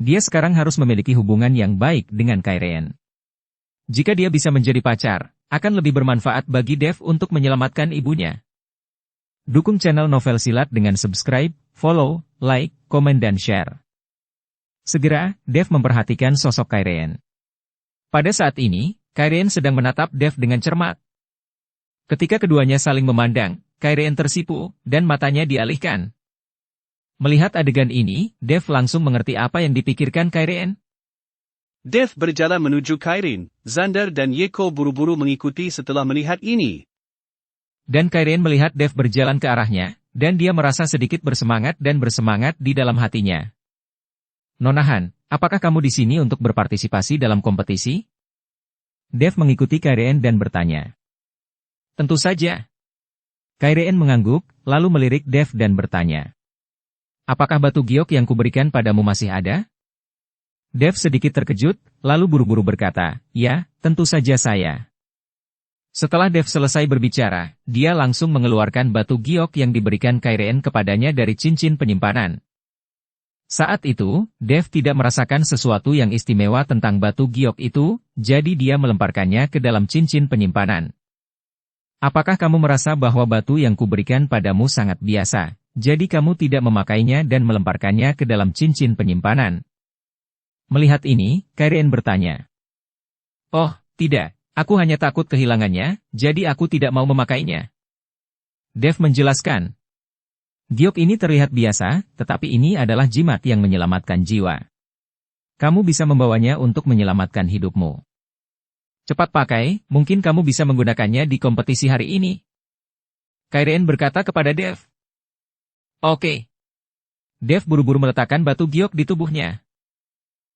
Dia sekarang harus memiliki hubungan yang baik dengan Kairen. Jika dia bisa menjadi pacar, akan lebih bermanfaat bagi Dev untuk menyelamatkan ibunya. Dukung channel Novel Silat dengan subscribe, follow, like, komen dan share. Segera, Dev memperhatikan sosok Kairen. Pada saat ini, Kairen sedang menatap Dev dengan cermat. Ketika keduanya saling memandang, Kairen tersipu, dan matanya dialihkan. Melihat adegan ini, Dev langsung mengerti apa yang dipikirkan Kairen. Dev berjalan menuju Kairen, Xander dan Yaiko buru-buru mengikuti setelah melihat ini. Dan Kairen melihat Dev berjalan ke arahnya, dan dia merasa sedikit bersemangat di dalam hatinya. Nona Han, apakah kamu di sini untuk berpartisipasi dalam kompetisi? Dev mengikuti Kairen dan bertanya. Tentu saja. Kairen mengangguk, lalu melirik Dev dan bertanya. Apakah batu giok yang kuberikan padamu masih ada? Dev sedikit terkejut, lalu buru-buru berkata, ya, tentu saja saya. Setelah Dev selesai berbicara, dia langsung mengeluarkan batu giok yang diberikan Kairen kepadanya dari cincin penyimpanan. Saat itu, Dev tidak merasakan sesuatu yang istimewa tentang batu giok itu, jadi dia melemparkannya ke dalam cincin penyimpanan. Apakah kamu merasa bahwa batu yang kuberikan padamu sangat biasa, jadi kamu tidak memakainya dan melemparkannya ke dalam cincin penyimpanan? Melihat ini, Kairen bertanya. Oh, tidak. Aku hanya takut kehilangannya, jadi aku tidak mau memakainya. Dev menjelaskan. Giok ini terlihat biasa, tetapi ini adalah jimat yang menyelamatkan jiwa. Kamu bisa membawanya untuk menyelamatkan hidupmu. Cepat pakai, mungkin kamu bisa menggunakannya di kompetisi hari ini. Kairen berkata kepada Dev. Oke. Dev buru-buru meletakkan batu giok di tubuhnya.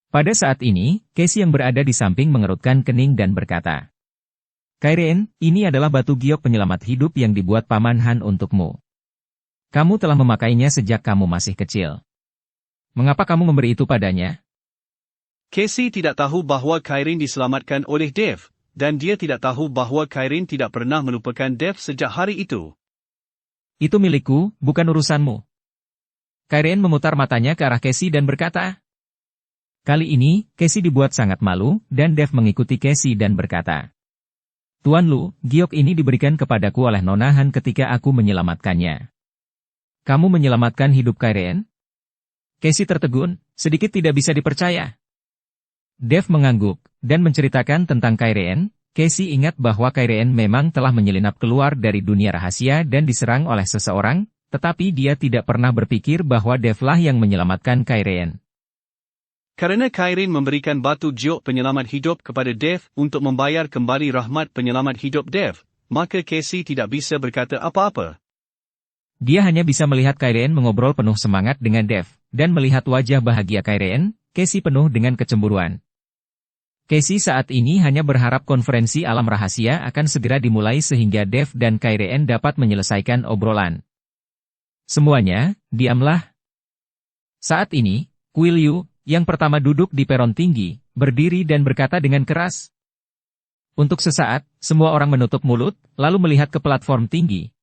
Pada saat ini, Casey yang berada di samping mengerutkan kening dan berkata, Kairen, ini adalah batu giok penyelamat hidup yang dibuat Paman Han untukmu. Kamu telah memakainya sejak kamu masih kecil. Mengapa kamu memberi itu padanya? Casey tidak tahu bahwa Kairen diselamatkan oleh Dev, dan dia tidak tahu bahwa Kairen tidak pernah melupakan Dev sejak hari itu. Itu milikku, bukan urusanmu. Kairen memutar matanya ke arah Casey dan berkata. Kali ini, Casey dibuat sangat malu, dan Dev mengikuti Casey dan berkata. Tuan Lu, giok ini diberikan kepadaku oleh Nona Han ketika aku menyelamatkannya. Kamu menyelamatkan hidup Kairen? Casey tertegun, sedikit tidak bisa dipercaya. Dev mengangguk, dan menceritakan tentang Kairen. Casey ingat bahwa Kairen memang telah menyelinap keluar dari dunia rahasia dan diserang oleh seseorang, tetapi dia tidak pernah berpikir bahwa Dev lah yang menyelamatkan Kairen. Karena Kairen memberikan batu giok penyelamat hidup kepada Dev untuk membayar kembali rahmat penyelamat hidup Dev, maka Casey tidak bisa berkata apa-apa. Dia hanya bisa melihat Kairen mengobrol penuh semangat dengan Dev, dan melihat wajah bahagia Kairen, Casey penuh dengan kecemburuan. Casey saat ini hanya berharap konferensi alam rahasia akan segera dimulai sehingga Dev dan Kairen dapat menyelesaikan obrolan. Semuanya, diamlah. Saat ini, Kuil Yu, yang pertama duduk di peron tinggi, berdiri dan berkata dengan keras. Untuk sesaat, semua orang menutup mulut, lalu melihat ke platform tinggi.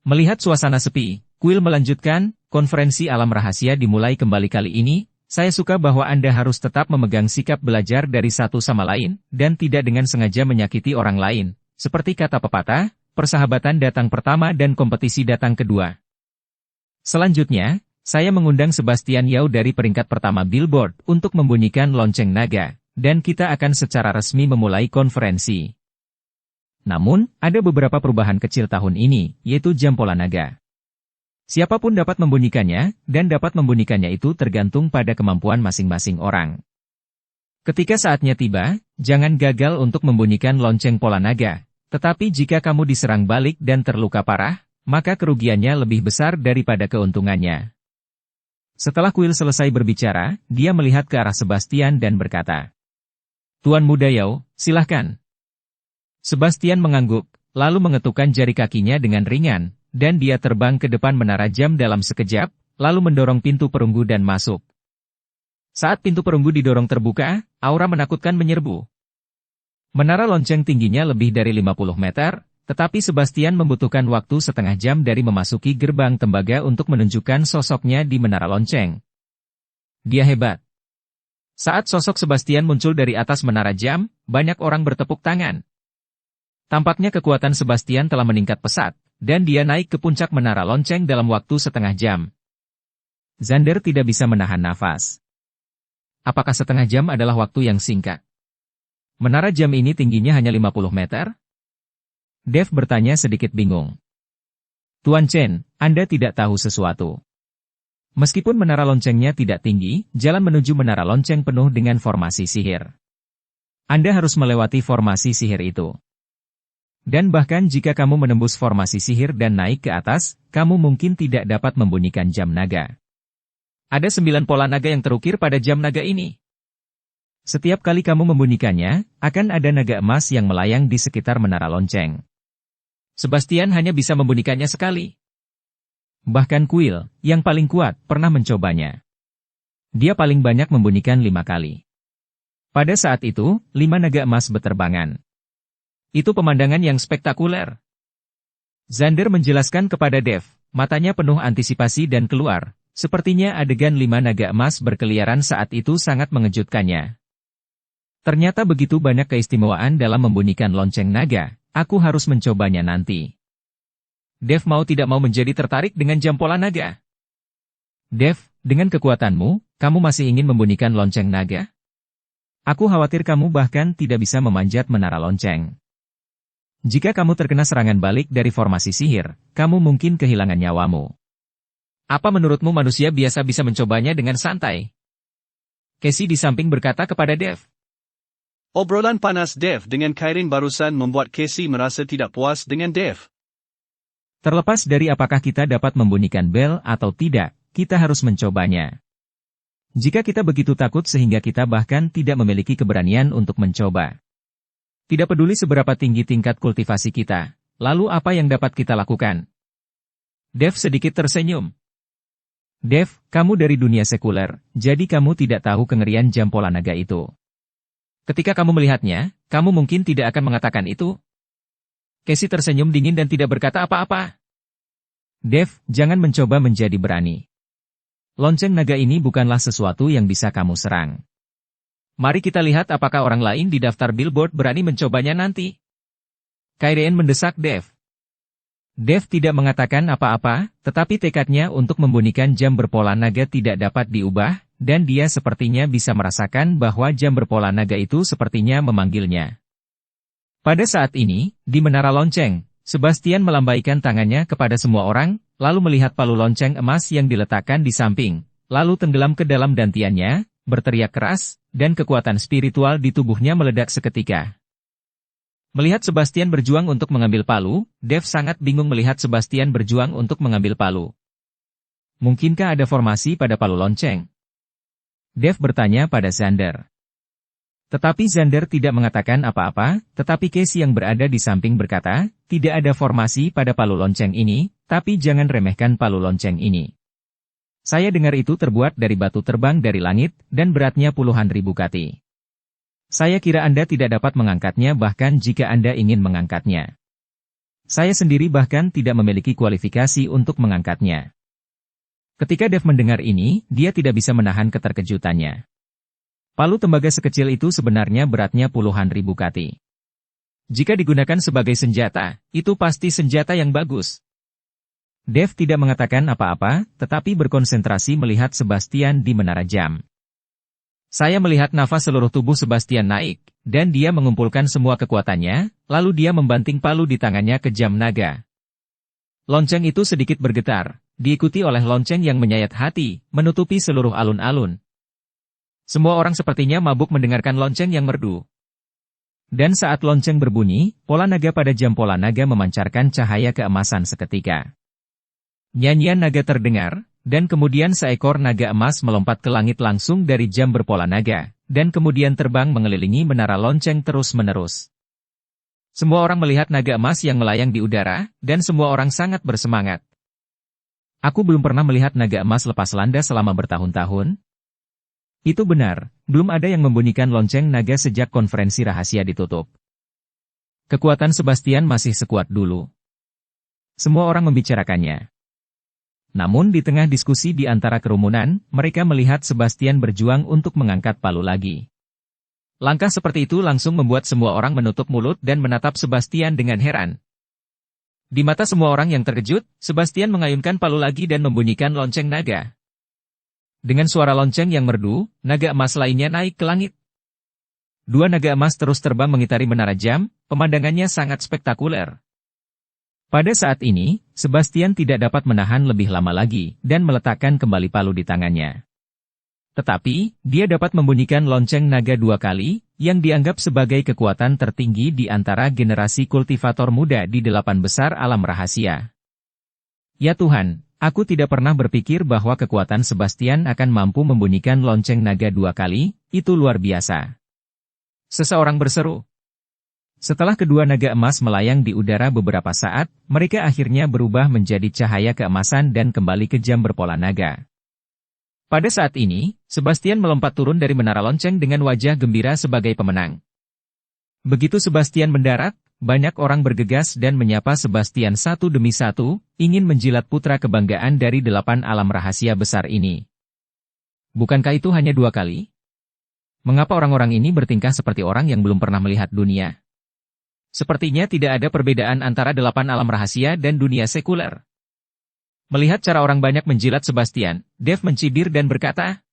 Melihat suasana sepi, Kuil melanjutkan, konferensi alam rahasia dimulai kembali kali ini. Saya suka bahwa Anda harus tetap memegang sikap belajar dari satu sama lain, dan tidak dengan sengaja menyakiti orang lain. Seperti kata pepatah, persahabatan datang pertama dan kompetisi datang kedua. Selanjutnya, saya mengundang Sebastian Yao dari peringkat pertama Billboard untuk membunyikan lonceng naga, dan kita akan secara resmi memulai konferensi. Namun, ada beberapa perubahan kecil tahun ini, yaitu jam pola naga. Siapapun dapat membunyikannya, dan dapat membunyikannya itu tergantung pada kemampuan masing-masing orang. Ketika saatnya tiba, jangan gagal untuk membunyikan lonceng pola naga, tetapi jika kamu diserang balik dan terluka parah, maka kerugiannya lebih besar daripada keuntungannya. Setelah Kuil selesai berbicara, dia melihat ke arah Sebastian dan berkata, Tuan Muda Yao, silahkan. Sebastian mengangguk, lalu mengetukkan jari kakinya dengan ringan, dan dia terbang ke depan menara jam dalam sekejap, lalu mendorong pintu perunggu dan masuk. Saat pintu perunggu didorong terbuka, aura menakutkan menyerbu. Menara lonceng tingginya lebih dari 50 meter, tetapi Sebastian membutuhkan waktu setengah jam dari memasuki gerbang tembaga untuk menunjukkan sosoknya di menara lonceng. Dia hebat. Saat sosok Sebastian muncul dari atas menara jam, banyak orang bertepuk tangan. Tampaknya kekuatan Sebastian telah meningkat pesat, dan dia naik ke puncak menara lonceng dalam waktu setengah jam. Xander tidak bisa menahan nafas. Apakah setengah jam adalah waktu yang singkat? Menara jam ini tingginya hanya 50 meter? Dev bertanya sedikit bingung. Tuan Chen, Anda tidak tahu sesuatu. Meskipun menara loncengnya tidak tinggi, jalan menuju menara lonceng penuh dengan formasi sihir. Anda harus melewati formasi sihir itu. Dan bahkan jika kamu menembus formasi sihir dan naik ke atas, kamu mungkin tidak dapat membunyikan jam naga. Ada 9 pola naga yang terukir pada jam naga ini. Setiap kali kamu membunyikannya, akan ada naga emas yang melayang di sekitar menara lonceng. Sebastian hanya bisa membunyikannya sekali. Bahkan Kuil, yang paling kuat, pernah mencobanya. Dia paling banyak membunyikan 5 kali. Pada saat itu, 5 naga emas beterbangan. Itu pemandangan yang spektakuler. Xander menjelaskan kepada Dev, matanya penuh antisipasi dan keluar. Sepertinya adegan 5 naga emas berkeliaran saat itu sangat mengejutkannya. Ternyata begitu banyak keistimewaan dalam membunyikan lonceng naga. Aku harus mencobanya nanti. Dev mau tidak mau menjadi tertarik dengan jam pola naga. Dev, dengan kekuatanmu, kamu masih ingin membunyikan lonceng naga? Aku khawatir kamu bahkan tidak bisa memanjat menara lonceng. Jika kamu terkena serangan balik dari formasi sihir, kamu mungkin kehilangan nyawamu. Apa menurutmu manusia biasa bisa mencobanya dengan santai? Casey di samping berkata kepada Dev. Obrolan panas Dev dengan Kairin barusan membuat Casey merasa tidak puas dengan Dev. Terlepas dari apakah kita dapat membunyikan bel atau tidak, kita harus mencobanya. Jika kita begitu takut sehingga kita bahkan tidak memiliki keberanian untuk mencoba. Tidak peduli seberapa tinggi tingkat kultivasi kita, lalu apa yang dapat kita lakukan? Dev sedikit tersenyum. Dev, kamu dari dunia sekuler, jadi kamu tidak tahu kengerian jam pola naga itu. Ketika kamu melihatnya, kamu mungkin tidak akan mengatakan itu. Casey tersenyum dingin dan tidak berkata apa-apa. Dev, jangan mencoba menjadi berani. Lonceng naga ini bukanlah sesuatu yang bisa kamu serang. Mari kita lihat apakah orang lain di daftar billboard berani mencobanya nanti. Kairin mendesak Dev. Dev tidak mengatakan apa-apa, tetapi tekadnya untuk membunyikan jam berpola naga tidak dapat diubah, dan dia sepertinya bisa merasakan bahwa jam berpola naga itu sepertinya memanggilnya. Pada saat ini, di menara lonceng, Sebastian melambaikan tangannya kepada semua orang, lalu melihat palu lonceng emas yang diletakkan di samping, lalu tenggelam ke dalam dantiannya, berteriak keras, dan kekuatan spiritual di tubuhnya meledak seketika. Melihat Sebastian berjuang untuk mengambil palu, Dev sangat bingung melihat Sebastian berjuang untuk mengambil palu. Mungkinkah ada formasi pada palu lonceng? Dev bertanya pada Xander. Tetapi Xander tidak mengatakan apa-apa, tetapi Casey yang berada di samping berkata, tidak ada formasi pada palu lonceng ini, tapi jangan remehkan palu lonceng ini. Saya dengar itu terbuat dari batu terbang dari langit, dan beratnya puluhan ribu kati. Saya kira Anda tidak dapat mengangkatnya bahkan jika Anda ingin mengangkatnya. Saya sendiri bahkan tidak memiliki kualifikasi untuk mengangkatnya. Ketika Dev mendengar ini, dia tidak bisa menahan keterkejutannya. Palu tembaga sekecil itu sebenarnya beratnya puluhan ribu kati. Jika digunakan sebagai senjata, itu pasti senjata yang bagus. Dev tidak mengatakan apa-apa, tetapi berkonsentrasi melihat Sebastian di menara jam. Saya melihat nafas seluruh tubuh Sebastian naik, dan dia mengumpulkan semua kekuatannya, lalu dia membanting palu di tangannya ke jam naga. Lonceng itu sedikit bergetar, diikuti oleh lonceng yang menyayat hati, menutupi seluruh alun-alun. Semua orang sepertinya mabuk mendengarkan lonceng yang merdu. Dan saat lonceng berbunyi, pola naga pada jam pola naga memancarkan cahaya keemasan seketika. Nyanyian naga terdengar, dan kemudian seekor naga emas melompat ke langit langsung dari jam berpola naga, dan kemudian terbang mengelilingi menara lonceng terus-menerus. Semua orang melihat naga emas yang melayang di udara, dan semua orang sangat bersemangat. Aku belum pernah melihat naga emas lepas landas selama bertahun-tahun. Itu benar, belum ada yang membunyikan lonceng naga sejak konferensi rahasia ditutup. Kekuatan Sebastian masih sekuat dulu. Semua orang membicarakannya. Namun di tengah diskusi di antara kerumunan, mereka melihat Sebastian berjuang untuk mengangkat palu lagi. Langkah seperti itu langsung membuat semua orang menutup mulut dan menatap Sebastian dengan heran. Di mata semua orang yang terkejut, Sebastian mengayunkan palu lagi dan membunyikan lonceng naga. Dengan suara lonceng yang merdu, naga emas lainnya naik ke langit. Dua naga emas terus terbang mengitari menara jam, pemandangannya sangat spektakuler. Pada saat ini, Sebastian tidak dapat menahan lebih lama lagi, dan meletakkan kembali palu di tangannya. Tetapi, dia dapat membunyikan lonceng naga 2 kali, yang dianggap sebagai kekuatan tertinggi di antara generasi kultivator muda di 8 besar alam rahasia. Ya Tuhan! Aku tidak pernah berpikir bahwa kekuatan Sebastian akan mampu membunyikan lonceng naga 2 kali, itu luar biasa. Seseorang berseru. Setelah kedua naga emas melayang di udara beberapa saat, mereka akhirnya berubah menjadi cahaya keemasan dan kembali ke jam berpola naga. Pada saat ini, Sebastian melompat turun dari menara lonceng dengan wajah gembira sebagai pemenang. Begitu Sebastian mendarat, banyak orang bergegas dan menyapa Sebastian satu demi satu, ingin menjilat putra kebanggaan dari 8 alam rahasia besar ini. Bukankah itu hanya 2 kali? Mengapa orang-orang ini bertingkah seperti orang yang belum pernah melihat dunia? Sepertinya tidak ada perbedaan antara 8 alam rahasia dan dunia sekuler. Melihat cara orang banyak menjilat Sebastian, Dev mencibir dan berkata.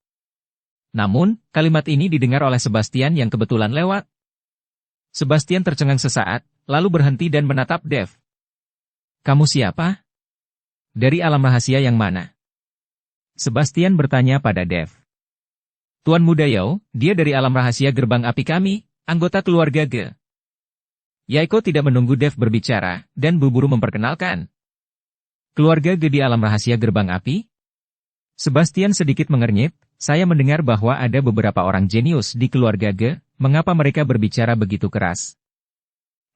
Namun, kalimat ini didengar oleh Sebastian yang kebetulan lewat. Sebastian tercengang sesaat, lalu berhenti dan menatap Dev. Kamu siapa? Dari alam rahasia yang mana? Sebastian bertanya pada Dev. Tuan Muda Yao, dia dari alam rahasia gerbang api kami, Anggota keluarga Ge. Yaiko tidak menunggu Dev berbicara, dan buru-buru memperkenalkan. Keluarga Ge di alam rahasia gerbang api? Sebastian sedikit mengernyit, saya mendengar bahwa ada beberapa orang jenius di keluarga Ge, mengapa mereka berbicara begitu keras?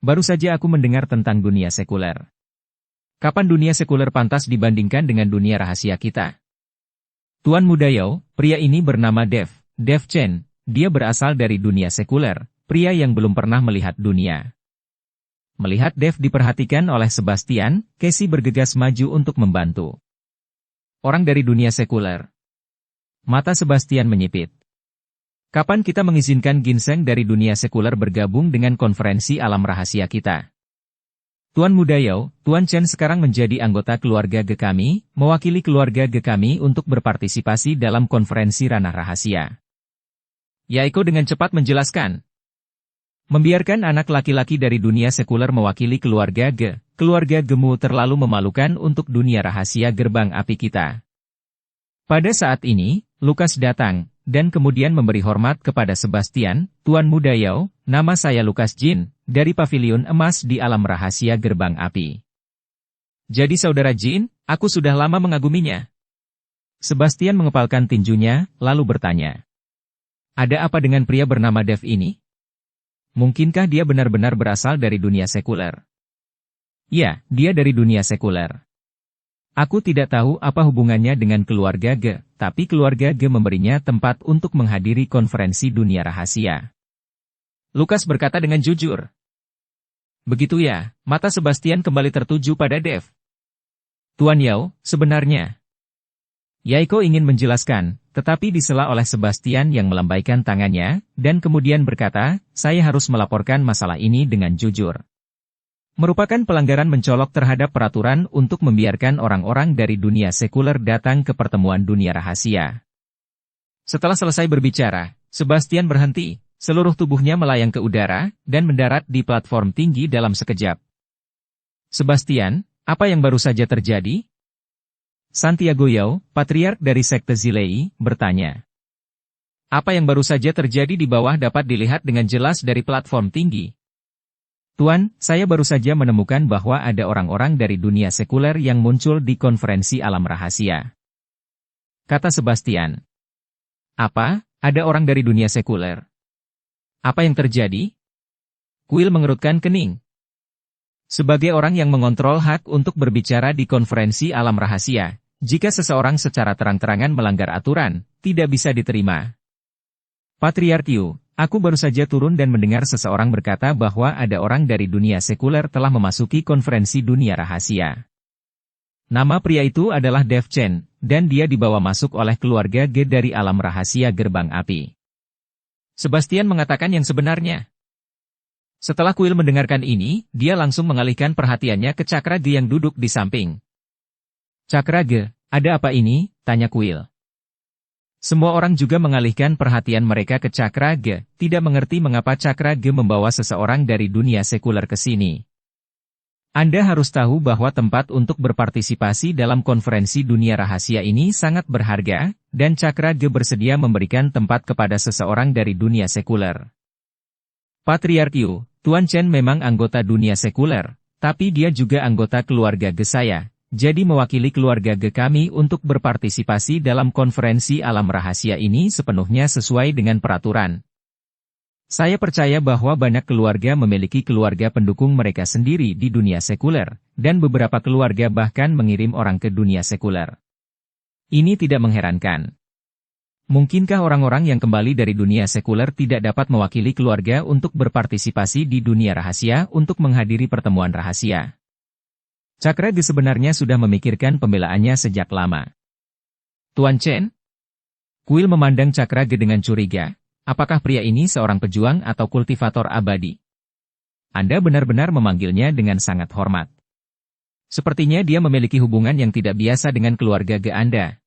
Baru saja aku mendengar tentang dunia sekuler. Kapan dunia sekuler pantas dibandingkan dengan dunia rahasia kita? Tuan Muda Yao, pria ini bernama Dev Chen, dia berasal dari dunia sekuler, pria yang belum pernah melihat dunia. Melihat Dev diperhatikan oleh Sebastian, Casey bergegas maju untuk membantu. Orang dari dunia sekuler. Mata Sebastian menyipit. Kapan kita mengizinkan ginseng dari dunia sekuler bergabung dengan konferensi alam rahasia kita? Tuan Muda Yao, Tuan Chen sekarang menjadi anggota keluarga Ge kami, mewakili keluarga Ge kami untuk berpartisipasi dalam konferensi ranah rahasia. Yaiko dengan cepat menjelaskan. Membiarkan anak laki-laki dari dunia sekuler mewakili keluarga Gemu terlalu memalukan untuk dunia rahasia gerbang api kita. Pada saat ini, Lukas datang, dan kemudian memberi hormat kepada Sebastian, Tuan Muda Yao, nama saya Lukas Jin, dari Pavilion Emas di alam rahasia gerbang api. Jadi saudara Jin, aku sudah lama mengaguminya. Sebastian mengepalkan tinjunya, lalu bertanya. Ada apa dengan pria bernama Dev ini? Mungkinkah dia benar-benar berasal dari dunia sekuler? Ya, dia dari dunia sekuler. Aku tidak tahu apa hubungannya dengan keluarga Ge, tapi keluarga Ge memberinya tempat untuk menghadiri konferensi dunia rahasia. Lukas berkata dengan jujur. Begitu ya, mata Sebastian kembali tertuju pada Dev. Tuan Yao, sebenarnya. Yaiko ingin menjelaskan, tetapi disela oleh Sebastian yang melambaikan tangannya, dan kemudian berkata, saya harus melaporkan masalah ini dengan jujur. Merupakan pelanggaran mencolok terhadap peraturan untuk membiarkan orang-orang dari dunia sekuler datang ke pertemuan dunia rahasia. Setelah selesai berbicara, Sebastian berhenti, seluruh tubuhnya melayang ke udara, dan mendarat di platform tinggi dalam sekejap. Sebastian, apa yang baru saja terjadi? Santiago Yao, patriark dari sekte Zilei, bertanya. Apa yang baru saja terjadi di bawah dapat dilihat dengan jelas dari platform tinggi. Tuan, saya baru saja menemukan bahwa ada orang-orang dari dunia sekuler yang muncul di konferensi alam rahasia. Kata Sebastian. Apa? Ada orang dari dunia sekuler? Apa yang terjadi? Kuil mengerutkan kening. Sebagai orang yang mengontrol hak untuk berbicara di konferensi alam rahasia, jika seseorang secara terang-terangan melanggar aturan, tidak bisa diterima. Patriark Yu, aku baru saja turun dan mendengar seseorang berkata bahwa ada orang dari dunia sekuler telah memasuki konferensi dunia rahasia. Nama pria itu adalah Dev Chen, dan dia dibawa masuk oleh keluarga Ge dari alam rahasia gerbang api. Sebastian mengatakan yang sebenarnya. Setelah Kuil mendengarkan ini, dia langsung mengalihkan perhatiannya ke Cakra Ge yang duduk di samping. Cakra Ge, ada apa ini? Tanya Kuil. Semua orang juga mengalihkan perhatian mereka ke Cakra Ge, tidak mengerti mengapa Cakra Ge membawa seseorang dari dunia sekuler ke sini. Anda harus tahu bahwa tempat untuk berpartisipasi dalam konferensi dunia rahasia ini sangat berharga, dan Cakra Ge bersedia memberikan tempat kepada seseorang dari dunia sekuler. Patriark Yu, Tuan Chen memang anggota dunia sekuler, tapi dia juga anggota keluarga Ge saya. Jadi mewakili keluarga Ge kami untuk berpartisipasi dalam konferensi alam rahasia ini sepenuhnya sesuai dengan peraturan. Saya percaya bahwa banyak keluarga memiliki keluarga pendukung mereka sendiri di dunia sekuler, dan beberapa keluarga bahkan mengirim orang ke dunia sekuler. Ini tidak mengherankan. Mungkinkah orang-orang yang kembali dari dunia sekuler tidak dapat mewakili keluarga untuk berpartisipasi di dunia rahasia untuk menghadiri pertemuan rahasia? Cakra Ge sebenarnya sudah memikirkan pembelaannya sejak lama. Tuan Chen? Kuil memandang Cakra Ge dengan curiga. Apakah pria ini seorang pejuang atau kultivator abadi? Anda benar-benar memanggilnya dengan sangat hormat. Sepertinya dia memiliki hubungan yang tidak biasa dengan keluarga Ge Anda.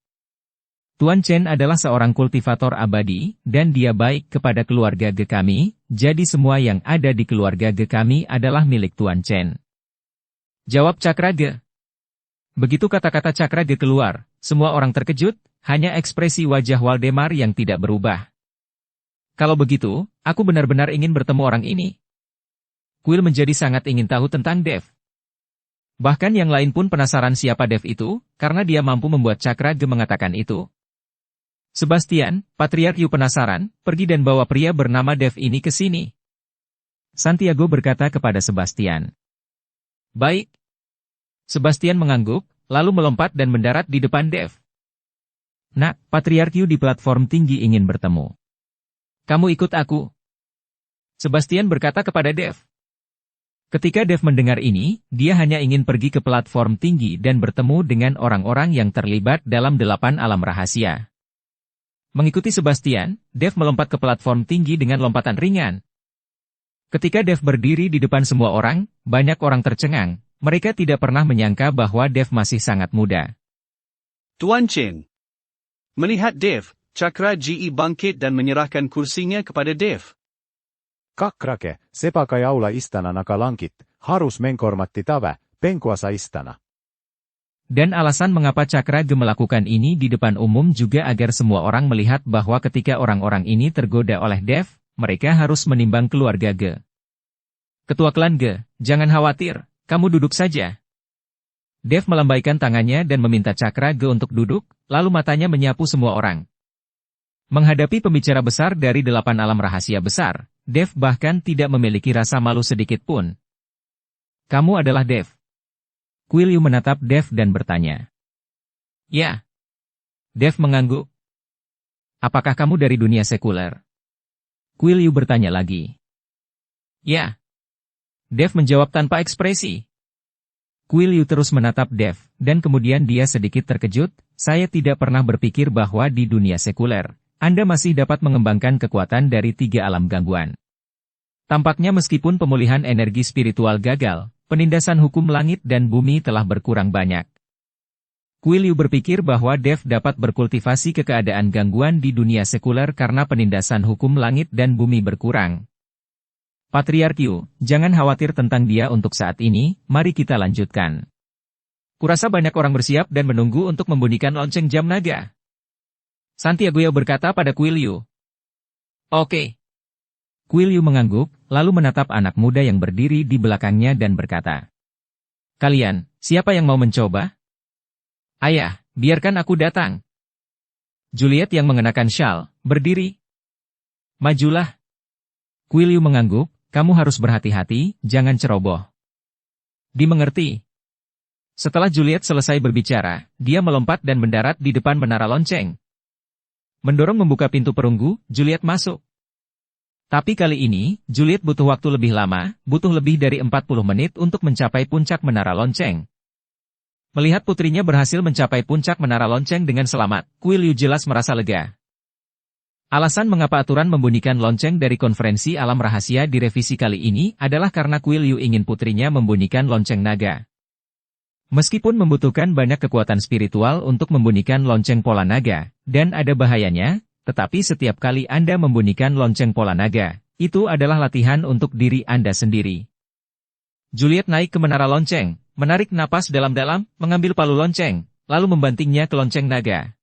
Tuan Chen adalah seorang kultivator abadi, dan dia baik kepada keluarga Ge kami, jadi semua yang ada di keluarga Ge kami adalah milik Tuan Chen. Jawab Cakra Ge. Begitu kata-kata Cakra Ge keluar, semua orang terkejut, hanya ekspresi wajah Waldemar yang tidak berubah. Kalau begitu, aku benar-benar ingin bertemu orang ini. Quill menjadi sangat ingin tahu tentang Dev. Bahkan yang lain pun penasaran siapa Dev itu, karena dia mampu membuat Cakra Ge mengatakan itu. Sebastian, Patriark Yu penasaran, pergi dan bawa pria bernama Dev ini ke sini. Santiago berkata kepada Sebastian. Baik. Sebastian mengangguk, lalu melompat dan mendarat di depan Dev. Nak, Patriark Yu di platform tinggi ingin bertemu. Kamu ikut aku. Sebastian berkata kepada Dev. Ketika Dev mendengar ini, dia hanya ingin pergi ke platform tinggi dan bertemu dengan orang-orang yang terlibat dalam 8 alam rahasia. Mengikuti Sebastian, Dev melompat ke platform tinggi dengan lompatan ringan. Ketika Dev berdiri di depan semua orang, banyak orang tercengang. Mereka tidak pernah menyangka bahwa Dev masih sangat muda. Tuan Chen. Melihat Dev, Cakra Ge bangkit dan menyerahkan kursinya kepada Dev. Kakrake, sepaka jaula istana nakalangkit, harus mengkormatti tava, penkuasa istana. Dan alasan mengapa Cakra Ge melakukan ini di depan umum juga agar semua orang melihat bahwa ketika orang-orang ini tergoda oleh Dev, mereka harus menimbang keluarga Ge. Ketua klan Ge, jangan khawatir, kamu duduk saja. Dev melambaikan tangannya dan meminta Cakra Ge untuk duduk, lalu matanya menyapu semua orang. Menghadapi pembicara besar dari 8 alam rahasia besar, Dev bahkan tidak memiliki rasa malu sedikit pun. Kamu adalah Dev. Quill Yu menatap Dev dan bertanya. Ya. Dev mengangguk. Apakah kamu dari dunia sekuler? Quill Yu bertanya lagi. Ya. Dev menjawab tanpa ekspresi. Quill Yu terus menatap Dev, dan kemudian dia sedikit terkejut. Saya tidak pernah berpikir bahwa di dunia sekuler, Anda masih dapat mengembangkan kekuatan dari 3 alam gangguan. Tampaknya meskipun pemulihan energi spiritual gagal, penindasan hukum langit dan bumi telah berkurang banyak. Quill Yu berpikir bahwa Dev dapat berkultivasi keadaan gangguan di dunia sekuler karena penindasan hukum langit dan bumi berkurang. Patriark Yu, jangan khawatir tentang dia untuk saat ini, mari kita lanjutkan. Kurasa banyak orang bersiap dan menunggu untuk membunyikan lonceng jam naga. Santiago berkata pada Quill Yu. Oke. Quill Yu mengangguk, lalu menatap anak muda yang berdiri di belakangnya dan berkata. Kalian, siapa yang mau mencoba? Ayah, biarkan aku datang. Juliet yang mengenakan syal, berdiri. Majulah. Quill Yu mengangguk, kamu harus berhati-hati, jangan ceroboh. Dimengerti. Setelah Juliet selesai berbicara, dia melompat dan mendarat di depan menara lonceng. Mendorong membuka pintu perunggu, Juliet masuk. Tapi kali ini, Juliet butuh waktu lebih lama, butuh lebih dari 40 menit untuk mencapai puncak menara lonceng. Melihat putrinya berhasil mencapai puncak menara lonceng dengan selamat, Quill Yu jelas merasa lega. Alasan mengapa aturan membunyikan lonceng dari konferensi alam rahasia direvisi kali ini adalah karena Quill Yu ingin putrinya membunyikan lonceng naga. Meskipun membutuhkan banyak kekuatan spiritual untuk membunyikan lonceng pola naga, dan ada bahayanya, tetapi setiap kali Anda membunyikan lonceng pola naga, itu adalah latihan untuk diri Anda sendiri. Juliet naik ke menara lonceng, menarik napas dalam-dalam, mengambil palu lonceng, lalu membantingnya ke lonceng naga.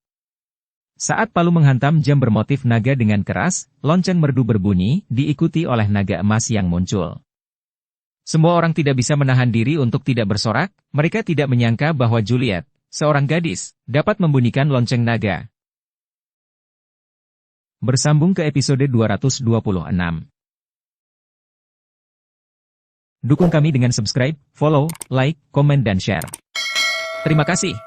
Saat palu menghantam jam bermotif naga dengan keras, lonceng merdu berbunyi, diikuti oleh naga emas yang muncul. Semua orang tidak bisa menahan diri untuk tidak bersorak, mereka tidak menyangka bahwa Juliet, seorang gadis, dapat membunyikan lonceng naga. Bersambung ke episode 226. Dukung kami dengan subscribe, follow, like, komen dan share. Terima kasih.